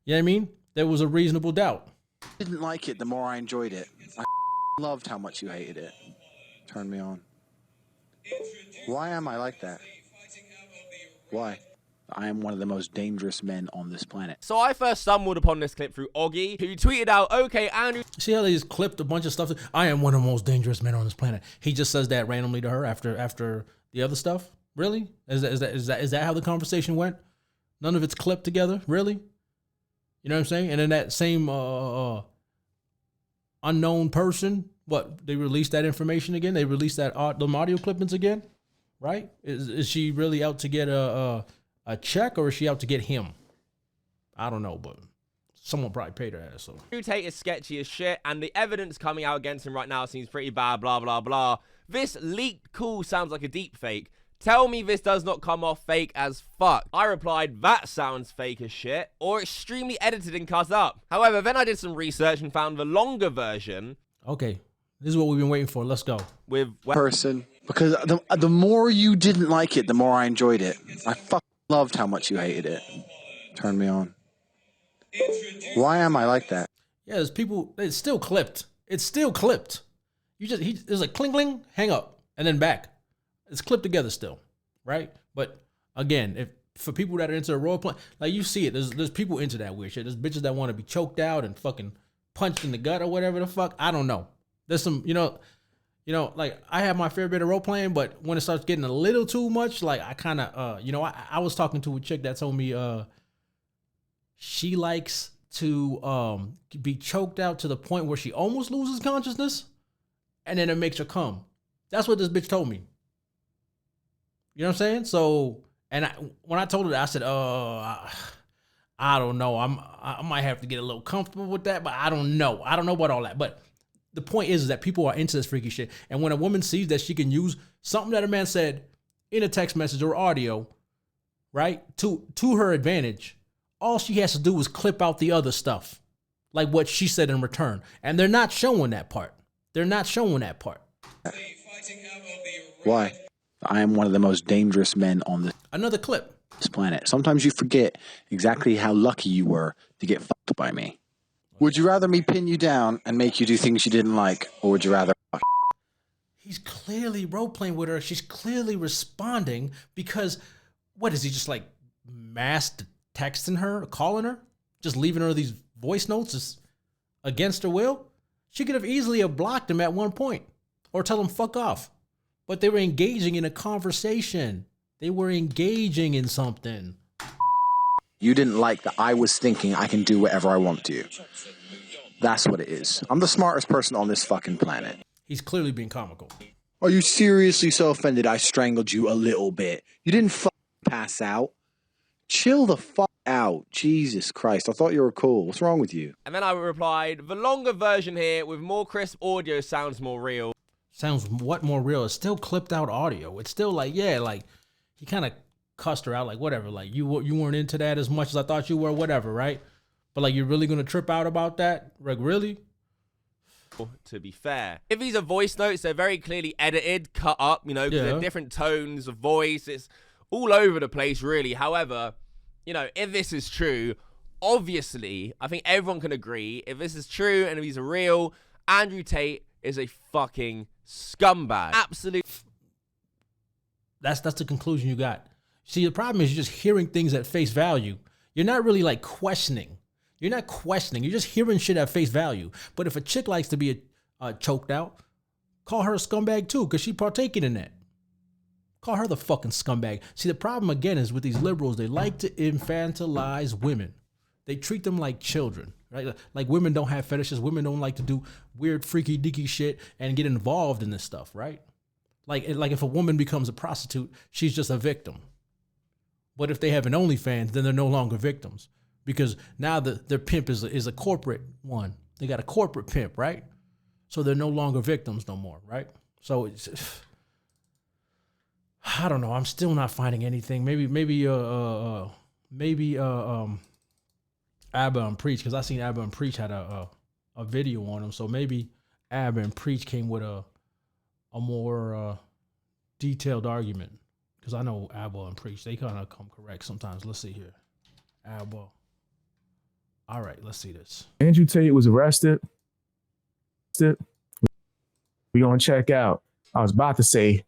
you know what I mean? There was a reasonable doubt. Didn't like it, the more I enjoyed it. I loved how much you hated it. Turned me on. Why am I like that? Why? I am one of the most dangerous men on this planet. So I first stumbled upon this clip through Oggy, who tweeted out, okay, Andrew... See how they just clipped a bunch of stuff? I am one of the most dangerous men on this planet. He just says that randomly to her after the other stuff? Really? Is that how the conversation went? None of it's clipped together? Really? You know what I'm saying? And then that same unknown person, what, they released that information again? They released that them audio clippings again? Right? Is she really out to get a check, or is she out to get him? I don't know, but someone probably paid her ass. So Andrew Tate is sketchy as shit, and the evidence coming out against him right now seems pretty bad, blah, blah, blah. This leaked call sounds like a deep fake. Tell me this does not come off fake as fuck. I replied, that sounds fake as shit, or extremely edited and cut up. However, then I did some research and found the longer version. Okay, this is what we've been waiting for. Let's go. With person, because the more you didn't like it, the more I enjoyed it. I fucking loved how much you hated it. Turned me on. Why am I like that? Yeah, there's people. It's still clipped. It's still clipped. There's a cling cling, hang up, and then back. It's clipped together still, right? But again, for people that are into the role play, like you see it, there's people into that weird shit. There's bitches that want to be choked out and fucking punched in the gut or whatever the fuck. I don't know. There's some, you know, like I have my fair bit of role playing, but when it starts getting a little too much, like I kind of, I was talking to a chick that told me she likes to be choked out to the point where she almost loses consciousness, and then it makes her come. That's what this bitch told me. You know what I'm saying? So, and when I told her that, I said, I don't know. I might have to get a little comfortable with that, but I don't know. I don't know about all that. But the point is that people are into this freaky shit. And when a woman sees that she can use something that a man said in a text message or audio, right, to her advantage, all she has to do is clip out the other stuff, like what she said in return. And they're not showing that part. They're not showing that part. Why? I am one of the most dangerous men on this planet. Sometimes you forget exactly how lucky you were to get fucked by me. Would you rather me pin you down and make you do things you didn't like, or would you rather fuck? He's clearly role-playing with her. She's clearly responding because, what is he, just like mass texting her, or calling her, just leaving her these voice notes just against her will? She could have easily blocked him at one point or tell him fuck off. But they were engaging in a conversation. They were engaging in something. You didn't like that I was thinking I can do whatever I want to. That's what it is. I'm the smartest person on this fucking planet. He's clearly being comical. Are you seriously so offended I strangled you a little bit? You didn't pass out? Chill the fuck out. Jesus Christ. I thought you were cool. What's wrong with you? And then I replied, the longer version here with more crisp audio sounds more real. Sounds what more real? It's still clipped out audio. It's still like, yeah, like he kind of cussed her out, like whatever. Like you weren't into that as much as I thought you were, whatever, right? But like you're really gonna trip out about that? Like really? To be fair, if these are voice notes, they're very clearly edited, cut up, you know, because they're different tones of voice. It's all over the place, really. However, you know, if this is true, obviously, I think everyone can agree, if this is true and if these are real, Andrew Tate is a fucking scumbag. Absolute. That's the conclusion you got. See, the problem is you're just hearing things at face value. You're not really like questioning. You're not questioning. You're just hearing shit at face value. But if a chick likes to be choked out, call her a scumbag too, because she partaking in that. Call her the fucking scumbag. See, the problem again is with these liberals, they like to infantilize women. They treat them like children, right? Like women don't have fetishes. Women don't like to do weird, freaky, deaky shit and get involved in this stuff, right? Like if a woman becomes a prostitute, she's just a victim. But if they have an OnlyFans, then they're no longer victims. Because now their pimp is a corporate one. They got a corporate pimp, right? So they're no longer victims no more, right? So it's, I don't know. I'm still not finding anything. Maybe Abba and Preach, because I seen Abba and Preach had a video on him. So maybe Abba and Preach came with a more detailed argument. Because I know Abba and Preach, they kind of come correct sometimes. Let's see here. Abba. All right, let's see this. Andrew Tate was arrested. We're going to check out. I was about to say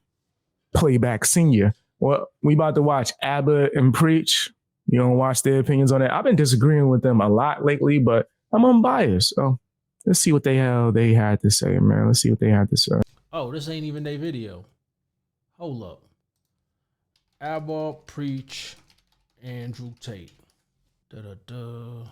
Playback Senior. Well, we about to watch Abba and Preach. You don't watch their opinions on it. I've been disagreeing with them a lot lately, but I'm unbiased. So let's see what they had to say, man. Let's see what they had to say. Oh, this ain't even their video. Hold up. Abba, Preach, Andrew Tate. Da-da-da.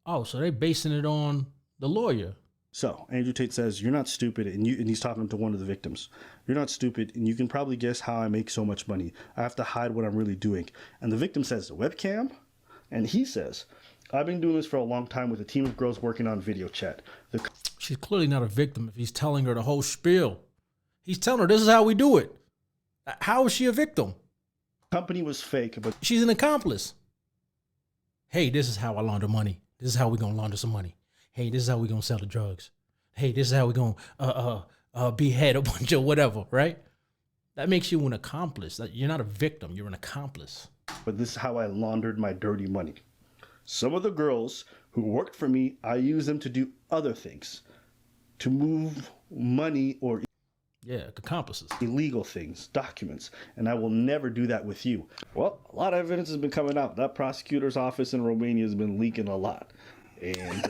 Oh, so they basing it on the lawyer. So Andrew Tate says, you're not stupid, and he's talking to one of the victims. You're not stupid, and you can probably guess how I make so much money. I have to hide what I'm really doing. And the victim says, the webcam? And he says, I've been doing this for a long time with a team of girls working on video chat. She's clearly not a victim if he's telling her the whole spiel. He's telling her, this is how we do it. How is she a victim? Company was fake, but she's an accomplice. Hey, this is how I launder money. This is how we're going to launder some money. Hey, this is how we're going to sell the drugs. Hey, this is how we're going to behead a bunch of whatever, right? That makes you an accomplice. You're not a victim. You're an accomplice. But this is how I laundered my dirty money. Some of the girls who worked for me, I used them to do other things. To move money or accomplices. Illegal things, documents, and I will never do that with you. Well, a lot of evidence has been coming out. That prosecutor's office in Romania has been leaking a lot. And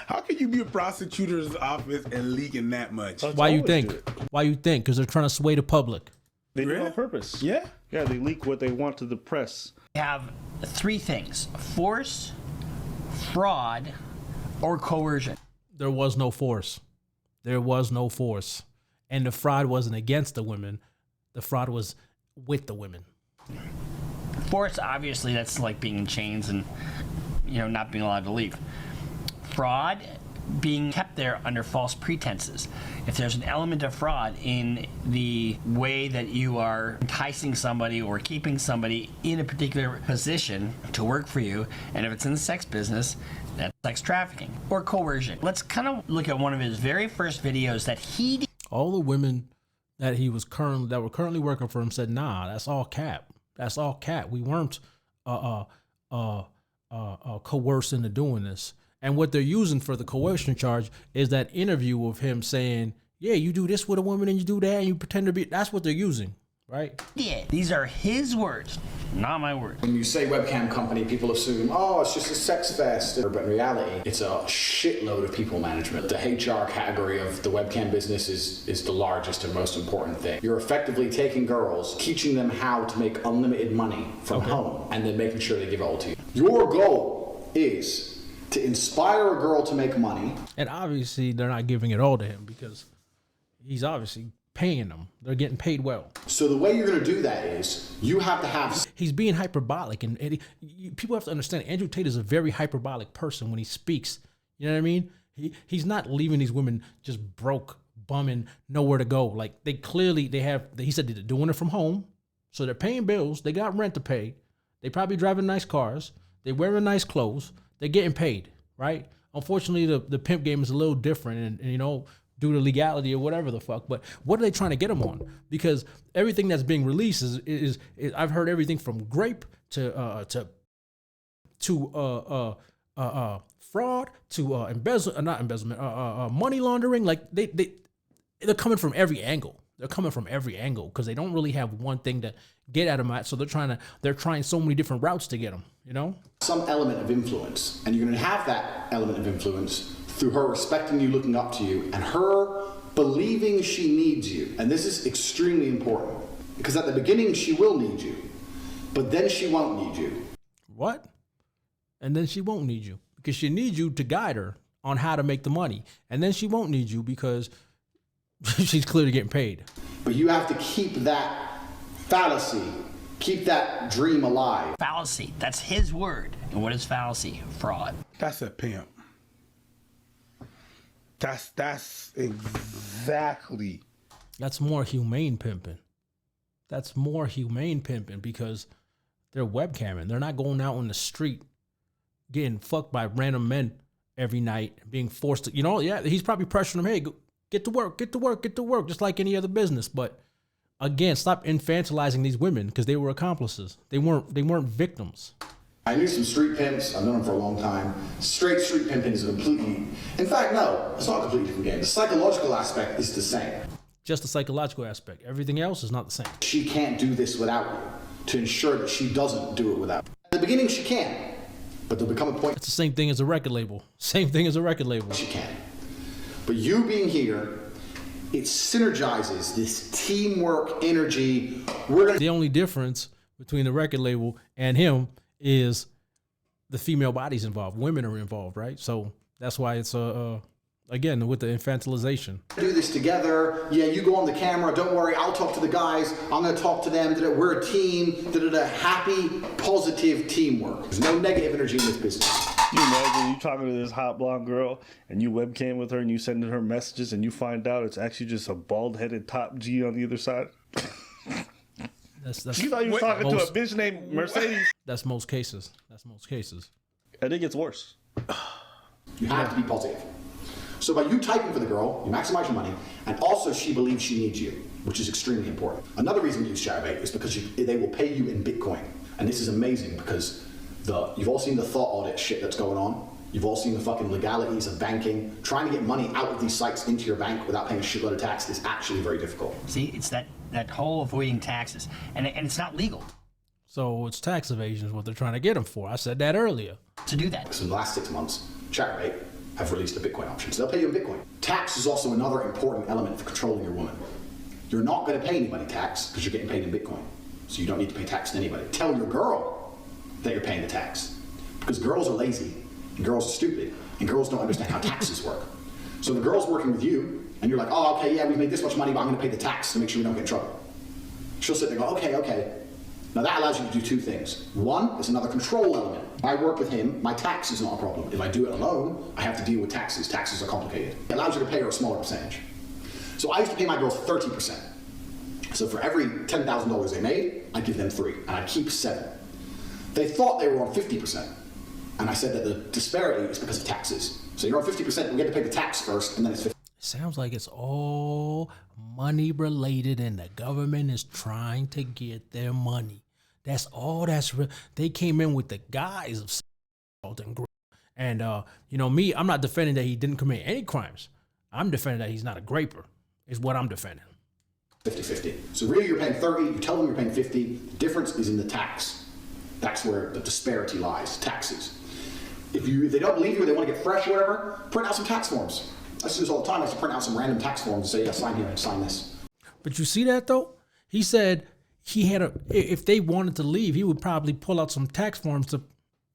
how can you be a prosecutor's office and leaking that much? Why you think? Why you think? Because they're trying to sway the public. They do it on purpose. Yeah? Yeah, they leak what they want to the press. We have three things: force, fraud, or coercion. There was no force. There was no force. And the fraud wasn't against the women. The fraud was with the women. Force, obviously, that's like being in chains and, not being allowed to leave. Fraud, being kept there under false pretenses. If there's an element of fraud in the way that you are enticing somebody or keeping somebody in a particular position to work for you, and if it's in the sex business, that's sex trafficking or coercion. Let's kind of look at one of his very first videos that he did. All the women that were currently working for him said, nah, that's all cap. That's all cap. We weren't coerced into doing this. And what they're using for the coercion charge is that interview of him saying, yeah, you do this with a woman and you do that and you pretend to be, that's what they're using. right? Yeah, these are his words, not my words. When you say webcam company, people assume, oh, it's just a sex fest. But in reality, it's a shitload of people management. The HR category of the webcam business is the largest and most important thing. You're effectively taking girls, teaching them how to make unlimited money from home, and then making sure they give it all to you. Your goal is to inspire a girl to make money. And obviously, they're not giving it all to him because he's obviously paying them. They're getting paid well. So the way you're going to do that is you have to have... He's being hyperbolic. And people have to understand Andrew Tate is a very hyperbolic person when he speaks. You know what I mean? He's not leaving these women just broke, bumming, nowhere to go. Like they have, he said they're doing it from home. So they're paying bills. They got rent to pay. They probably driving nice cars. They're wearing nice clothes. They're getting paid, right? Unfortunately, the pimp game is a little different. And you know, due to legality or whatever the fuck, but what are they trying to get them on? Because everything that's being released is I've heard everything from grape to fraud to money laundering. Like they're coming from every angle. They're coming from every angle because they don't really have one thing to get at them at. So they're trying so many different routes to get them. You know, some element of influence, and you're going to have that element of influence through her respecting you, looking up to you, and her believing she needs you. And this is extremely important because at the beginning she will need you, but then she won't need you. What? And then she won't need you because she needs you to guide her on how to make the money. And then she won't need you because she's clearly getting paid. But you have to keep that fallacy, keep that dream alive. Fallacy, that's his word. And what is fallacy? Fraud. That's a pimp. That's exactly. That's more humane pimping. That's more humane pimping because they're webcamming. They're not going out on the street getting fucked by random men every night, being forced to, you know, yeah, he's probably pressuring them, hey, go, get to work, just like any other business. But again, stop infantilizing these women because they were accomplices. They weren't victims. I knew some street pimps. I've known them for a long time. Straight street pimping is a completely... In fact, no, it's not a completely different game. The psychological aspect is the same. Just the psychological aspect. Everything else is not the same. She can't do this without you to ensure that she doesn't do it without you. At the beginning, she can, but there'll become a point... It's the same thing as a record label. Same thing as a record label. She can. But you being here, it synergizes this teamwork energy. The only difference between the record label and him is the female bodies involved. Women are involved, right? So that's why it's again with the infantilization. Do this together. Yeah, you go on the camera. Don't worry, I'll talk to the guys. I'm going to talk to them. We're a team. Happy, positive teamwork. There's no negative energy in this business. You imagine you talking to this hot blonde girl and you webcam with her and you sending her messages and you find out it's actually just a bald-headed top G on the other side. That's you thought you were talking to a bitch named Mercedes. That's most cases. I think it's worse. You have to be positive. So by you typing for the girl, you maximize your money, and also she believes she needs you, which is extremely important. Another reason we use Chatterbait is because they will pay you in Bitcoin. And this is amazing because you've all seen the thought audit shit that's going on. You've all seen the fucking legalities of banking. Trying to get money out of these sites into your bank without paying a shitload of tax is actually very difficult. See, it's that whole avoiding taxes. And it's not legal. So it's tax evasion is what they're trying to get them for. I said that earlier. To do that. So in the last 6 months, Chatterbait have released a Bitcoin option. So they'll pay you in Bitcoin. Tax is also another important element for controlling your woman. You're not going to pay anybody tax because you're getting paid in Bitcoin. So you don't need to pay tax to anybody. Tell your girl that you're paying the tax. Because girls are lazy, and girls are stupid, and girls don't understand how taxes work. So the girl's working with you, and you're like, oh, okay, yeah, we made this much money, but I'm going to pay the tax to make sure we don't get in trouble. She'll sit there and go, okay. Now that allows you to do two things. One, it's another control element. I work with him, my tax is not a problem. If I do it alone, I have to deal with taxes. Taxes are complicated. It allows you to pay her a smaller percentage. So I used to pay my girls 30%. So for every $10,000 they made, I'd give them 3, and I'd keep 7. They thought they were on 50%. And I said that the disparity is because of taxes. So you're on 50%, we get to pay the tax first, and then it's 50%. Sounds like it's all money related and the government is trying to get their money. That's all that's real. They came in with the guise of assault and grape. And, you know, me, I'm not defending that he didn't commit any crimes. I'm defending that he's not a graper, is what I'm defending. 50-50. So really you're paying 30, you tell them you're paying 50, the difference is in the tax. That's where the disparity lies, taxes. If they don't believe you or they want to get fresh or whatever, print out some tax forms. I see this all the time. I used to print out some random tax forms and say, yeah, sign here and sign this. But you see that though? He said he had if they wanted to leave, he would probably pull out some tax forms to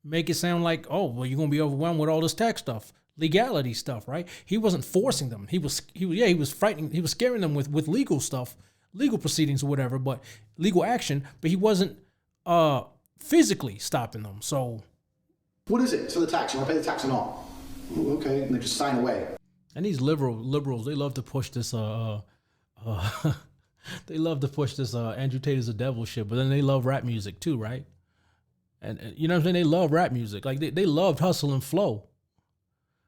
make it sound like, oh, well, you're going to be overwhelmed with all this tax stuff, legality stuff, right? He wasn't forcing them. He was frightening, he was scaring them with legal stuff, legal proceedings or whatever, but legal action, but he wasn't physically stopping them. So what is it? So the tax, you want to pay the tax or not? Ooh, okay, and they just sign away. And these liberals, they love to push this they love to push this Andrew Tate is a devil shit, but then they love rap music too, right? And you know what I'm saying? They love rap music. Like they loved Hustle and Flow.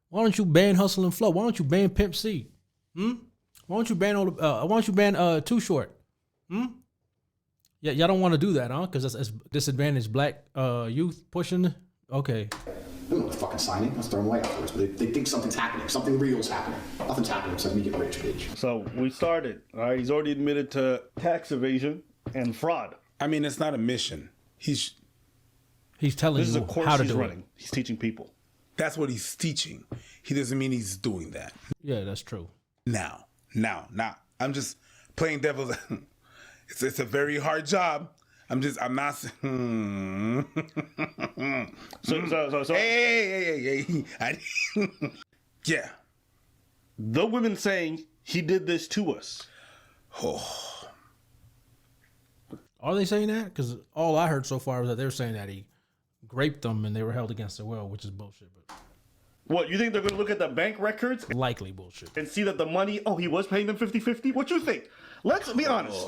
Why don't you ban Hustle and Flow? Why don't you ban Pimp C? Why don't you ban why don't you ban Too Short? Yeah, y'all don't want to do that, huh? Because that's disadvantaged black youth pushing. Okay. I don't know what they're fucking signing. Let's throw them away afterwards. But they think something's happening. Something real's happening. Nothing's happening except me get rich, bitch. So we started. All right, he's already admitted to tax evasion and fraud. I mean, it's not a mission. He's telling you how to do running. it. He's teaching people. That's what he's teaching. He doesn't mean he's doing that. Yeah, that's true. Now. I'm just playing devil's. It's a very hard job. I'm not. So hey. Yeah. The women saying he did this to us. Oh. Are they saying that? Because all I heard so far was that they're saying that he raped them and they were held against their will, which is bullshit. But what, you think they're going to look at the bank records? Likely bullshit. And see that the money, he was paying them 50-50? What you think? Let's be honest.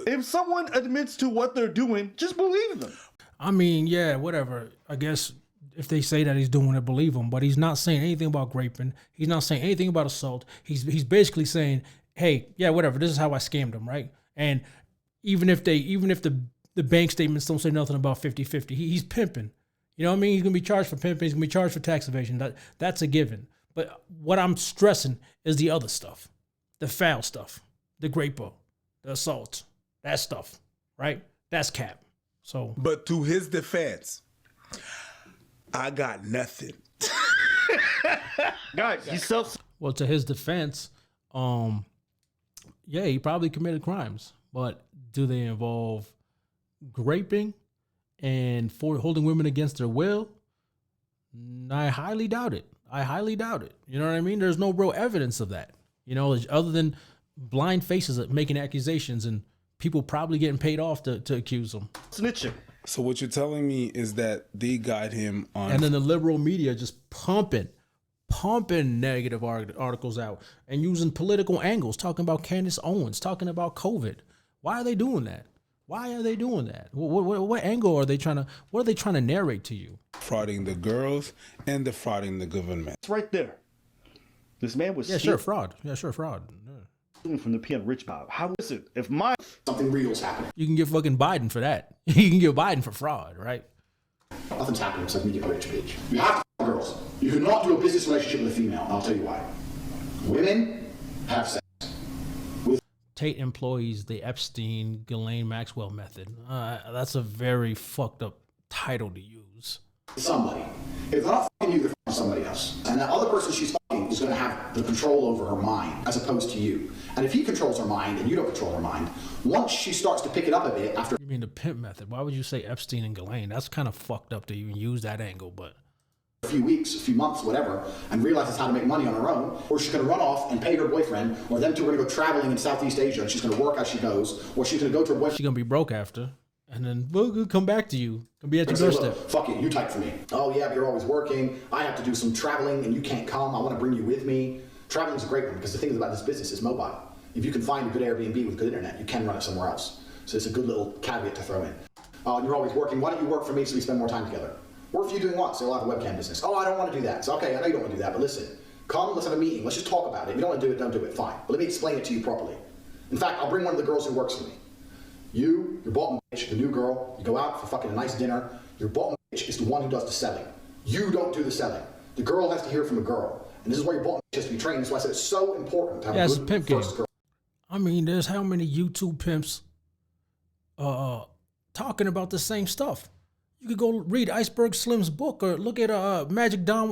If someone admits to what they're doing, just believe them. I mean, yeah, whatever. I guess if they say that he's doing it, believe him. But he's not saying anything about raping. He's not saying anything about assault. He's basically saying, hey, yeah, whatever. This is how I scammed him, right? And even if the bank statements don't say nothing about 50-50, he's pimping. You know what I mean? He's going to be charged for pimping. He's going to be charged for tax evasion. That's a given. But what I'm stressing is the other stuff, the foul stuff, the grapo, the assault, that stuff, right? That's cap. So, but to his defense, I got nothing. Guys, he's well, to his defense, yeah, he probably committed crimes, but do they involve raping and for holding women against their will? I highly doubt it. You know what I mean? There's no real evidence of that. You know, other than blind faces making accusations and people probably getting paid off to accuse them. Snitching. So what you're telling me is that they got him on... And then the liberal media just pumping negative articles out and using political angles, talking about Candace Owens, talking about COVID. Why are they doing that? What angle are they what are they trying to narrate to you? Frauding the girls and defrauding the government. It's right there. This man was fraud. Yeah. From the PIMP rich mob. How is it if something real's happening? You can get fucking Biden for that. You can get Biden for fraud, right? Nothing's happening except me get rich, bitch. You have to f girls. You cannot do a business relationship with a female. I'll tell you why. Women have sex. Tate employs the Epstein Ghislaine Maxwell method. That's a very fucked up title to use. Somebody. If they're not fucking you, they're fucking somebody else. And that other person she's fucking is going to have the control over her mind as opposed to you. And if he controls her mind and you don't control her mind, once she starts to pick it up a bit after... You mean the pimp method? Why would you say Epstein and Ghislaine? That's kind of fucked up to even use that angle, but... a few weeks, a few months, whatever, and realizes how to make money on her own, or she's going to run off and pay her boyfriend, or them two are going to go traveling in Southeast Asia and she's going to work as she goes, or she's going to go to her boyfriend. She's going to be broke after, and then we'll come back to you. Gonna be at your doorstep. Fuck it, you type for me. Oh yeah, but you're always working. I have to do some traveling and you can't come. I want to bring you with me. Traveling is a great one because the thing about this business is mobile. If you can find a good Airbnb with good internet, you can run it somewhere else. So it's a good little caveat to throw in. And you're always working. Why don't you work for me so we spend more time together? Work for you doing what? So you'll have a webcam business. Oh, I don't want to do that. It's okay, I know you don't want to do that, but listen. Come, let's have a meeting. Let's just talk about it. If you don't want to do it, don't do it. Fine. But let me explain it to you properly. In fact, I'll bring one of the girls who works for me. Your bottom bitch, the new girl, you go out for fucking a nice dinner. Your bottom bitch is the one who does the selling. You don't do the selling. The girl has to hear from a girl. And this is why your bottom bitch has to be trained. That's why I said it's so important to have a good pimp first girl. I mean, there's how many YouTube pimps talking about the same stuff. You could go read Iceberg Slim's book or look at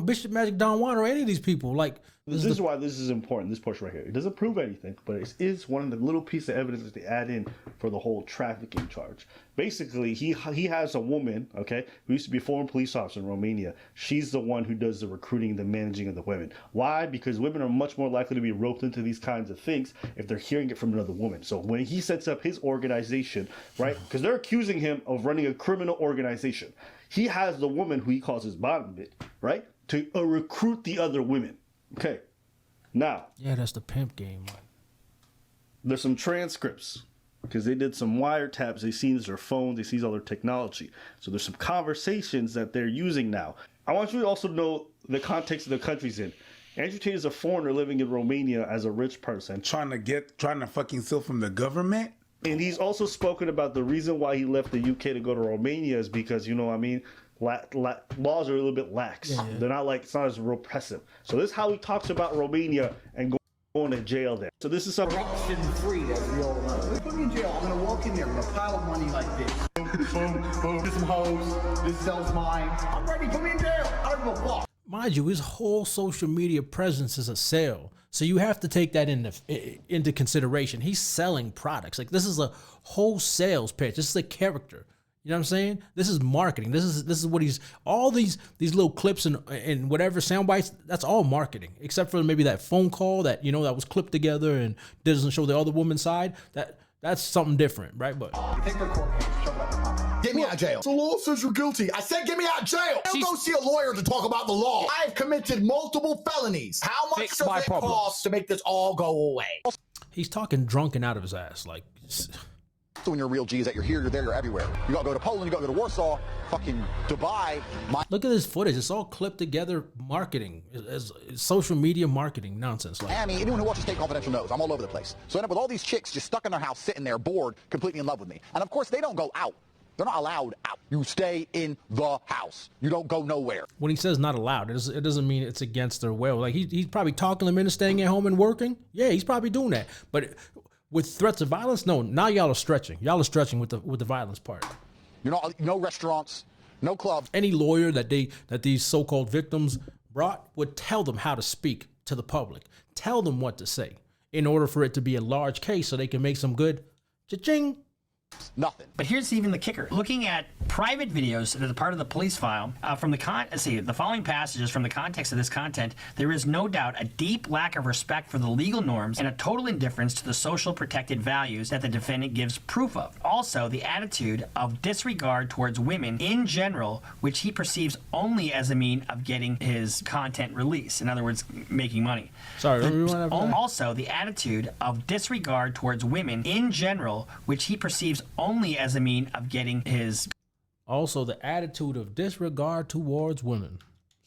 Bishop Magic Don Juan or any of these people. Like this is why this is important, this portion right here. It doesn't prove anything, but it is one of the little pieces of evidence that they add in for the whole trafficking charge. Basically, he has a woman, okay, who used to be a former police officer in Romania. She's the one who does the recruiting, the managing of the women. Why? Because women are much more likely to be roped into these kinds of things if they're hearing it from another woman. So when he sets up his organization, right, because they're accusing him of running a criminal organization, he has the woman who he calls his bottom bit, right, to recruit the other women. Okay, now. Yeah, that's the pimp game. There's some transcripts because they did some wiretaps. They seen their phones. They see all their technology. So there's some conversations that they're using now. I want you to also know the context of the country's in. Andrew Tate is a foreigner living in Romania as a rich person. Trying to fucking steal from the government? And he's also spoken about the reason why he left the UK to go to Romania is because, you know what I mean, laws are a little bit lax. Yeah. They're not like, it's not as repressive. So this is how he talks about Romania and going to jail there. So this is something corruption-free, as we all know. Put me in jail. I'm gonna walk in there with a pile of money like this. Boom, boom, get some hoes. This sells mine. I'm ready. Put me in jail. I don't give a fuck. Mind you, his whole social media presence is a sale. So you have to take that into consideration. He's selling products. Like, this is a whole sales pitch. This is a character. You know what I'm saying? This is marketing. This is what he's, all these little clips and whatever sound bites, that's all marketing. Except for maybe that phone call that, you know, that was clipped together and doesn't show the other woman's side. That's something different, right? But take the court case, shove it up your mouth. Get me out of jail. The law says you're guilty. I said get me out of jail. Don't go see a lawyer to talk about the law. I have committed multiple felonies. How much does it cost to make this all go away? He's talking drunken out of his ass. Like, when you're real G's that you're here, you're there, you're everywhere. You gotta go to Poland, you gotta go to Warsaw, fucking Dubai. Look at this footage. It's all clipped together marketing. It's social media marketing nonsense. Like, Miami, anyone who watches Tate Confidential knows I'm all over the place. So I end up with all these chicks just stuck in their house, sitting there, bored, completely in love with me. And of course, they don't go out. They're not allowed out. You stay in the house. You don't go nowhere. When he says not allowed, it doesn't mean it's against their will. Like, he's probably talking them into staying at home and working. Yeah, he's probably doing that. But with threats of violence, no. Now y'all are stretching. Y'all are stretching with the violence part. You're not, no restaurants, no clubs. Any lawyer that these so-called victims brought would tell them how to speak to the public, tell them what to say, in order for it to be a large case, so they can make some good cha-ching. Nothing. But here's even the kicker. Looking at private videos that are part of the police file, from the following passages from the context of this content, there is no doubt a deep lack of respect for the legal norms and a total indifference to the social protected values that the defendant gives proof of. Also, the attitude of disregard towards women in general, which he perceives only as a mean of getting his content released. In other words, making money. Also, the attitude of disregard towards women in general, which he perceives only as a mean of getting his. Also, the attitude of disregard towards women.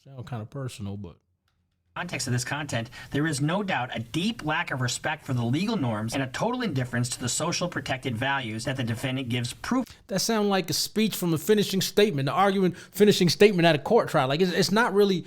Sound kind of personal, but. Context of this content, there is no doubt a deep lack of respect for the legal norms and a total indifference to the social protected values that the defendant gives proof. That sounds like a speech from the finishing statement, the arguing finishing statement at a court trial. Like, it's not really.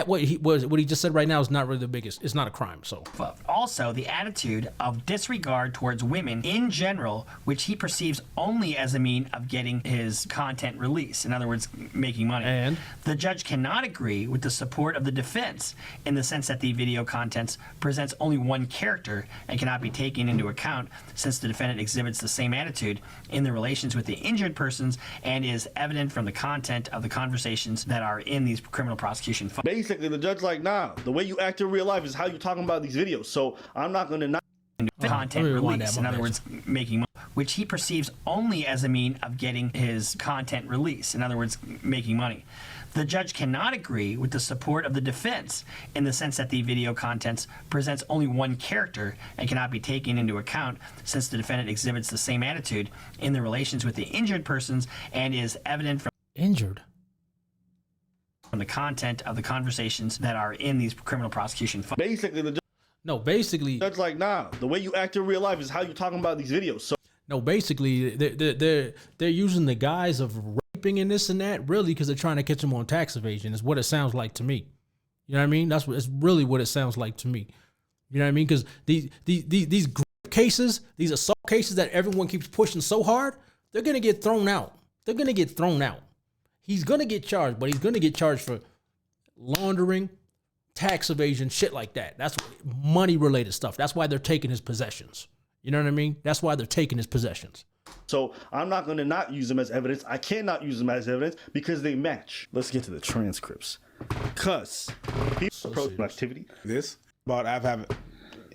What he just said right now is not really the biggest. It's not a crime. So also the attitude of disregard towards women in general, which he perceives only as a mean of getting his content released. In other words, making money. And the judge cannot agree with the support of the defense in the sense that the video contents presents only one character and cannot be taken into account since the defendant exhibits the same attitude in the relations with the injured persons and is evident from the content of the conversations that are in these criminal prosecution files. Basically, the judge like, nah, the way you act in real life is how you're talking about these videos. So I'm not going to not content release. In other words, making money, which he perceives only as a mean of getting his content released. In other words, making money. The judge cannot agree with the support of the defense in the sense that the video contents presents only one character and cannot be taken into account since the defendant exhibits the same attitude in the relations with the injured persons and is evident from the content of the conversations that are in these criminal prosecution files. Basically, the judge like, nah, the way you act in real life is how you're talking about these videos. So basically, they're using the guise of raping and this and that, really, because they're trying to catch them on tax evasion. Is what it sounds like to me. You know what I mean? It's really what it sounds like to me. You know what I mean? Because these cases, these assault cases that everyone keeps pushing so hard, they're gonna get thrown out. They're gonna get thrown out. He's gonna get charged, but he's gonna get charged for laundering, tax evasion, shit like that. That's money related stuff. That's why they're taking his possessions. You know what I mean? That's why they're taking his possessions. So I'm not going to not use them as evidence. I cannot use them as evidence because they match. Let's get to the transcripts. Because people approach activity. This, but I've had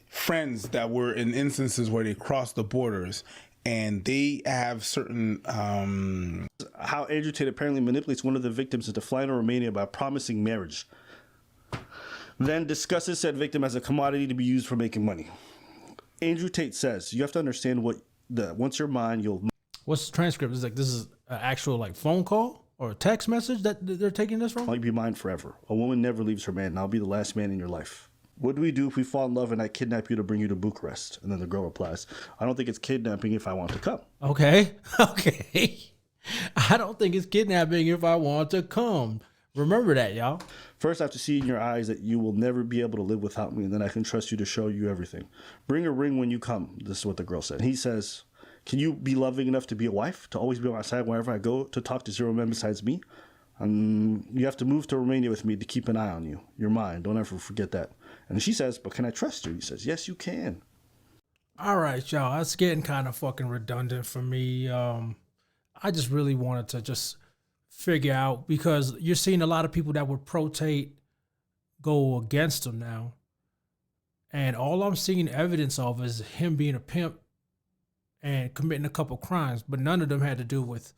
friends that were in instances where they crossed the borders and they have certain... How Andrew Tate apparently manipulates one of the victims into flying to Romania by promising marriage. Then discusses said victim as a commodity to be used for making money. Andrew Tate says, you have to understand once you're mine, you'll... What's the transcript? It's like, this is an actual like phone call or a text message that they're taking this from? I'll be mine forever. A woman never leaves her man, and I'll be the last man in your life. What do we do if we fall in love and I kidnap you to bring you to Bucharest? And then the girl replies, I don't think it's kidnapping if I want to come. Okay. I don't think it's kidnapping if I want to come. Remember that, y'all. First, I have to see in your eyes that you will never be able to live without me, and then I can trust you to show you everything. Bring a ring when you come. This is what the girl said. He says, can you be loving enough to be a wife, to always be on my side wherever I go, to talk to zero men besides me? You have to move to Romania with me to keep an eye on you. You're mine. Don't ever forget that. And she says, but can I trust you? He says, yes, you can. All right, y'all. That's getting kind of fucking redundant for me. I just really wanted to just figure out, because you're seeing a lot of people that would pro Tate go against him now. And all I'm seeing evidence of is him being a pimp and committing a couple crimes, but none of them had to do with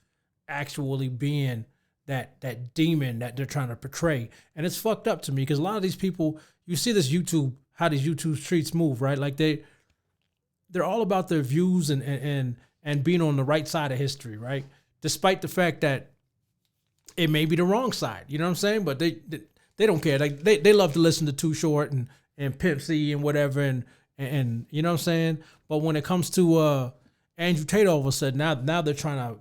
actually being that demon that they're trying to portray. And it's fucked up to me, because a lot of these people, you see this YouTube, how these YouTube streets move, right? Like they're all about their views and being on the right side of history, right? Despite the fact that it may be the wrong side, you know what I'm saying? But they don't care. Like they love to listen to Too Short and Pimp C and whatever, and you know what I'm saying? But when it comes to Andrew Tate, all of a sudden now they're trying to,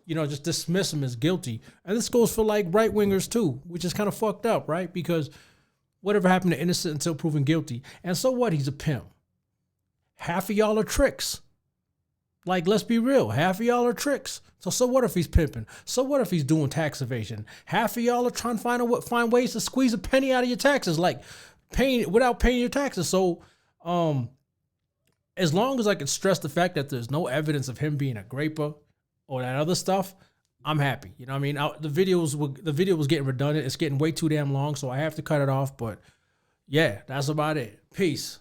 just dismiss him as guilty. And this goes for like right wingers too, which is kind of fucked up, right? Because whatever happened to innocent until proven guilty. And so what? He's a pimp. Half of y'all are tricks. Like, let's be real. Half of y'all are tricks. So what if he's pimping? So what if he's doing tax evasion? Half of y'all are trying to find ways to squeeze a penny out of your taxes, like without paying your taxes. So, as long as I can stress the fact that there's no evidence of him being a graper or that other stuff, I'm happy. You know what I mean? The video was getting redundant. It's getting way too damn long, so I have to cut it off. But yeah, that's about it. Peace.